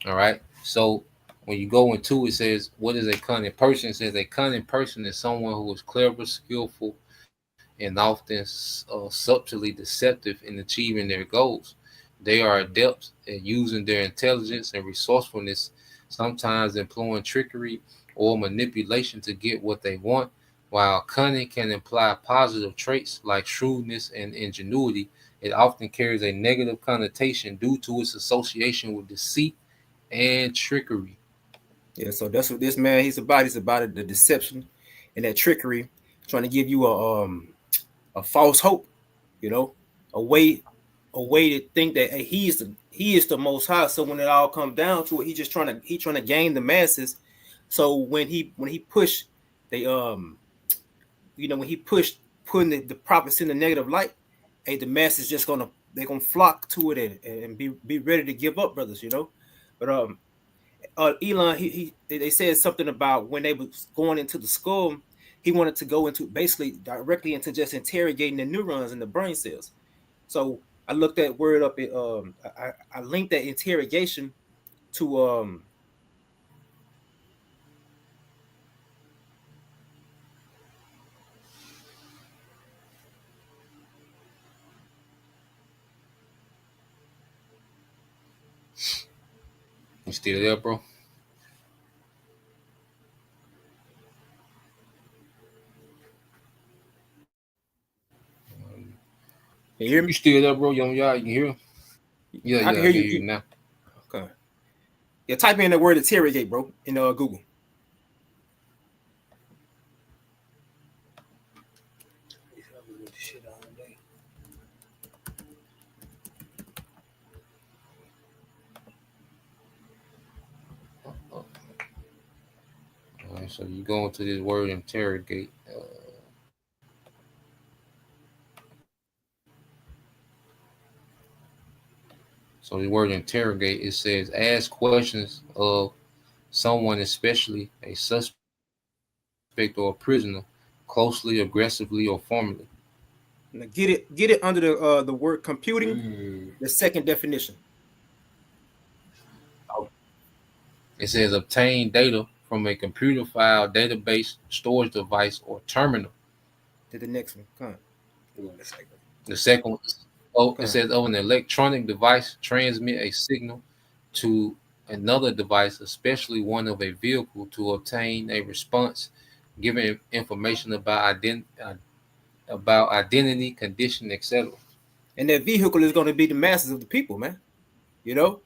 All right. So when you go into it, says, what is a cunning person? It says a cunning person is someone who is clever, skillful, and often subtly deceptive in achieving their goals. They are adept at using their intelligence and resourcefulness, sometimes employing trickery or manipulation to get what they want. While cunning can imply positive traits like shrewdness and ingenuity, it often carries a negative connotation due to its association with deceit and trickery.
Yeah, so that's what this man he's about. He's about the deception and that trickery, trying to give you a false hope, you know, a way to think that hey, he is the Most High. So when it all comes down to it, he trying to gain the masses. So when he pushed they you know, when he pushed putting the prophets in the negative light, hey, the masses just they're gonna flock to it and be ready to give up, brothers, you know. But Elon, they said something about when they was going into the skull, he wanted to go into basically directly into just interrogating the neurons in the brain cells. So I looked that word up. I linked that interrogation to
You still there, bro?
Can you hear me?
You still there, bro? You can hear? Yeah,
I can
I
hear
can hear
you.
you now.
Okay. Yeah, type in the word interrogate, bro, in Google.
All right, so you go into this word interrogate. So the word interrogate, it says ask questions of someone, especially a suspect or a prisoner, closely, aggressively, or formally.
Now get it under the word computing, the second definition.
It says obtain data from a computer file, database, storage device, or terminal.
To the next one. Come on.
The second one, it says of an electronic device, transmit a signal to another device, especially one of a vehicle, to obtain a response, giving information about identity, condition, etc.
And that vehicle is going to be the masses of the people, man. You know,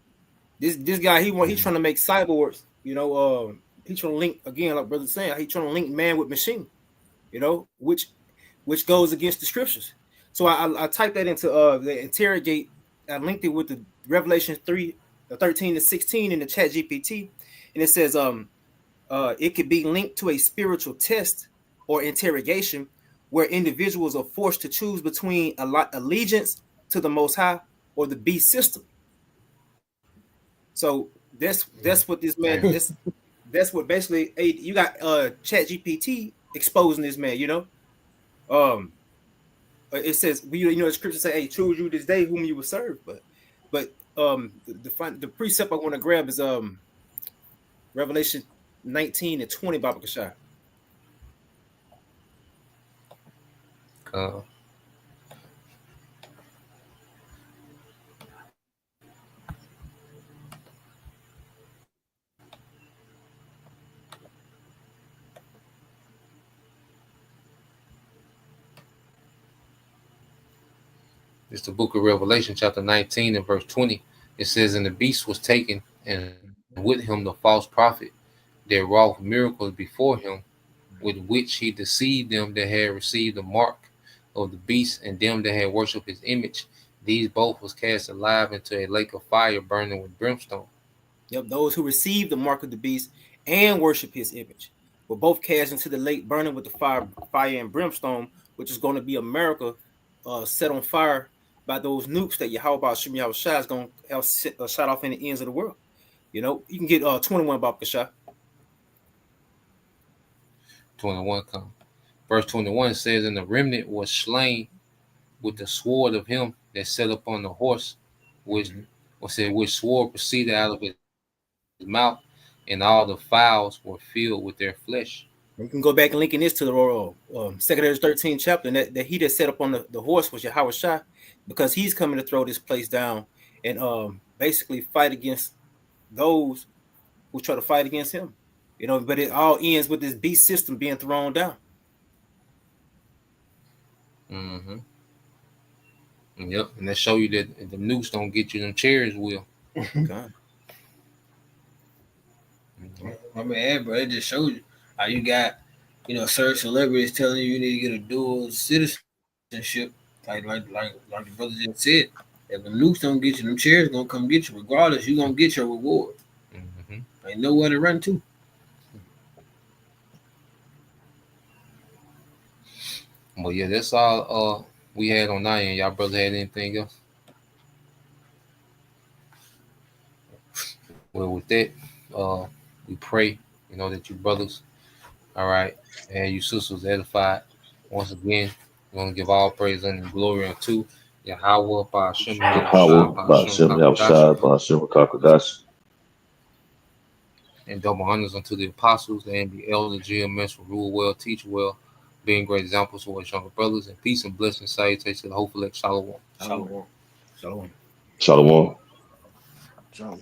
this guy he's trying to make cyborgs. You know, he's trying to link again, like brother saying, he's trying to link man with machine. You know, which goes against the scriptures. So I typed that into the interrogate. I linked it with the Revelation 3:13-16 in the chat GPT, and it says it could be linked to a spiritual test or interrogation where individuals are forced to choose between allegiance to the Most High or the beast system. So that's what this man that's what basically you got chat GPT exposing this man, you know. It says you know the scripture say, hey, choose you this day whom you will serve. But the precept I want to grab is Revelation 19:20, Baba Kashai.
It's the book of Revelation, chapter 19 and verse 20. It says, and the beast was taken, and with him the false prophet that wrought miracles before him, with which he deceived them that had received the mark of the beast and them that had worshipped his image. These both was cast alive into a lake of fire burning with brimstone.
Yep, those who receive the mark of the beast and worship his image. were both cast into the lake, burning with the fire and brimstone, which is going to be America set on fire by those nukes that Yahweh Shem Yahushua is going to have shot off in the ends of the world. You know, you can get 21 Bab Kasha.
21 come. Verse 21 says, and the remnant was slain with the sword of him that sat upon the horse, which sword proceeded out of his mouth, and all the fowls were filled with their flesh.
You can go back and linking this to the 2 Kings 13 chapter, and that he that set up on the horse was Yahweh Shai, because he's coming to throw this place down and basically fight against those who try to fight against him. You know, but it all ends with this beast system being thrown down.
Mm-hmm. Yep, and that show you that the nukes don't get you, them chairs will.
God.
I mean, bro, it just shows you how you got, certain celebrities telling you need to get a dual citizenship, like the brother just said. If the nukes don't get you, them chairs gonna come get you. Regardless, you gonna get your reward.
Mm-hmm.
Ain't nowhere to run to.
Well, yeah, that's all we had on our end. Y'all brother had anything else? Well, with that, we pray, that you brothers, all right, and you sisters edified. Once again, we want to give all praise and glory unto Yahweh, Ba'ashem,
Ba'ashem,
and double honors unto the apostles, and the elder GMS, rule well, teach well, being great examples for us younger brothers, and peace and blessings, salutations to the hopeful Shalom.
Shalom. Shalom.
Shalom.
Shalom.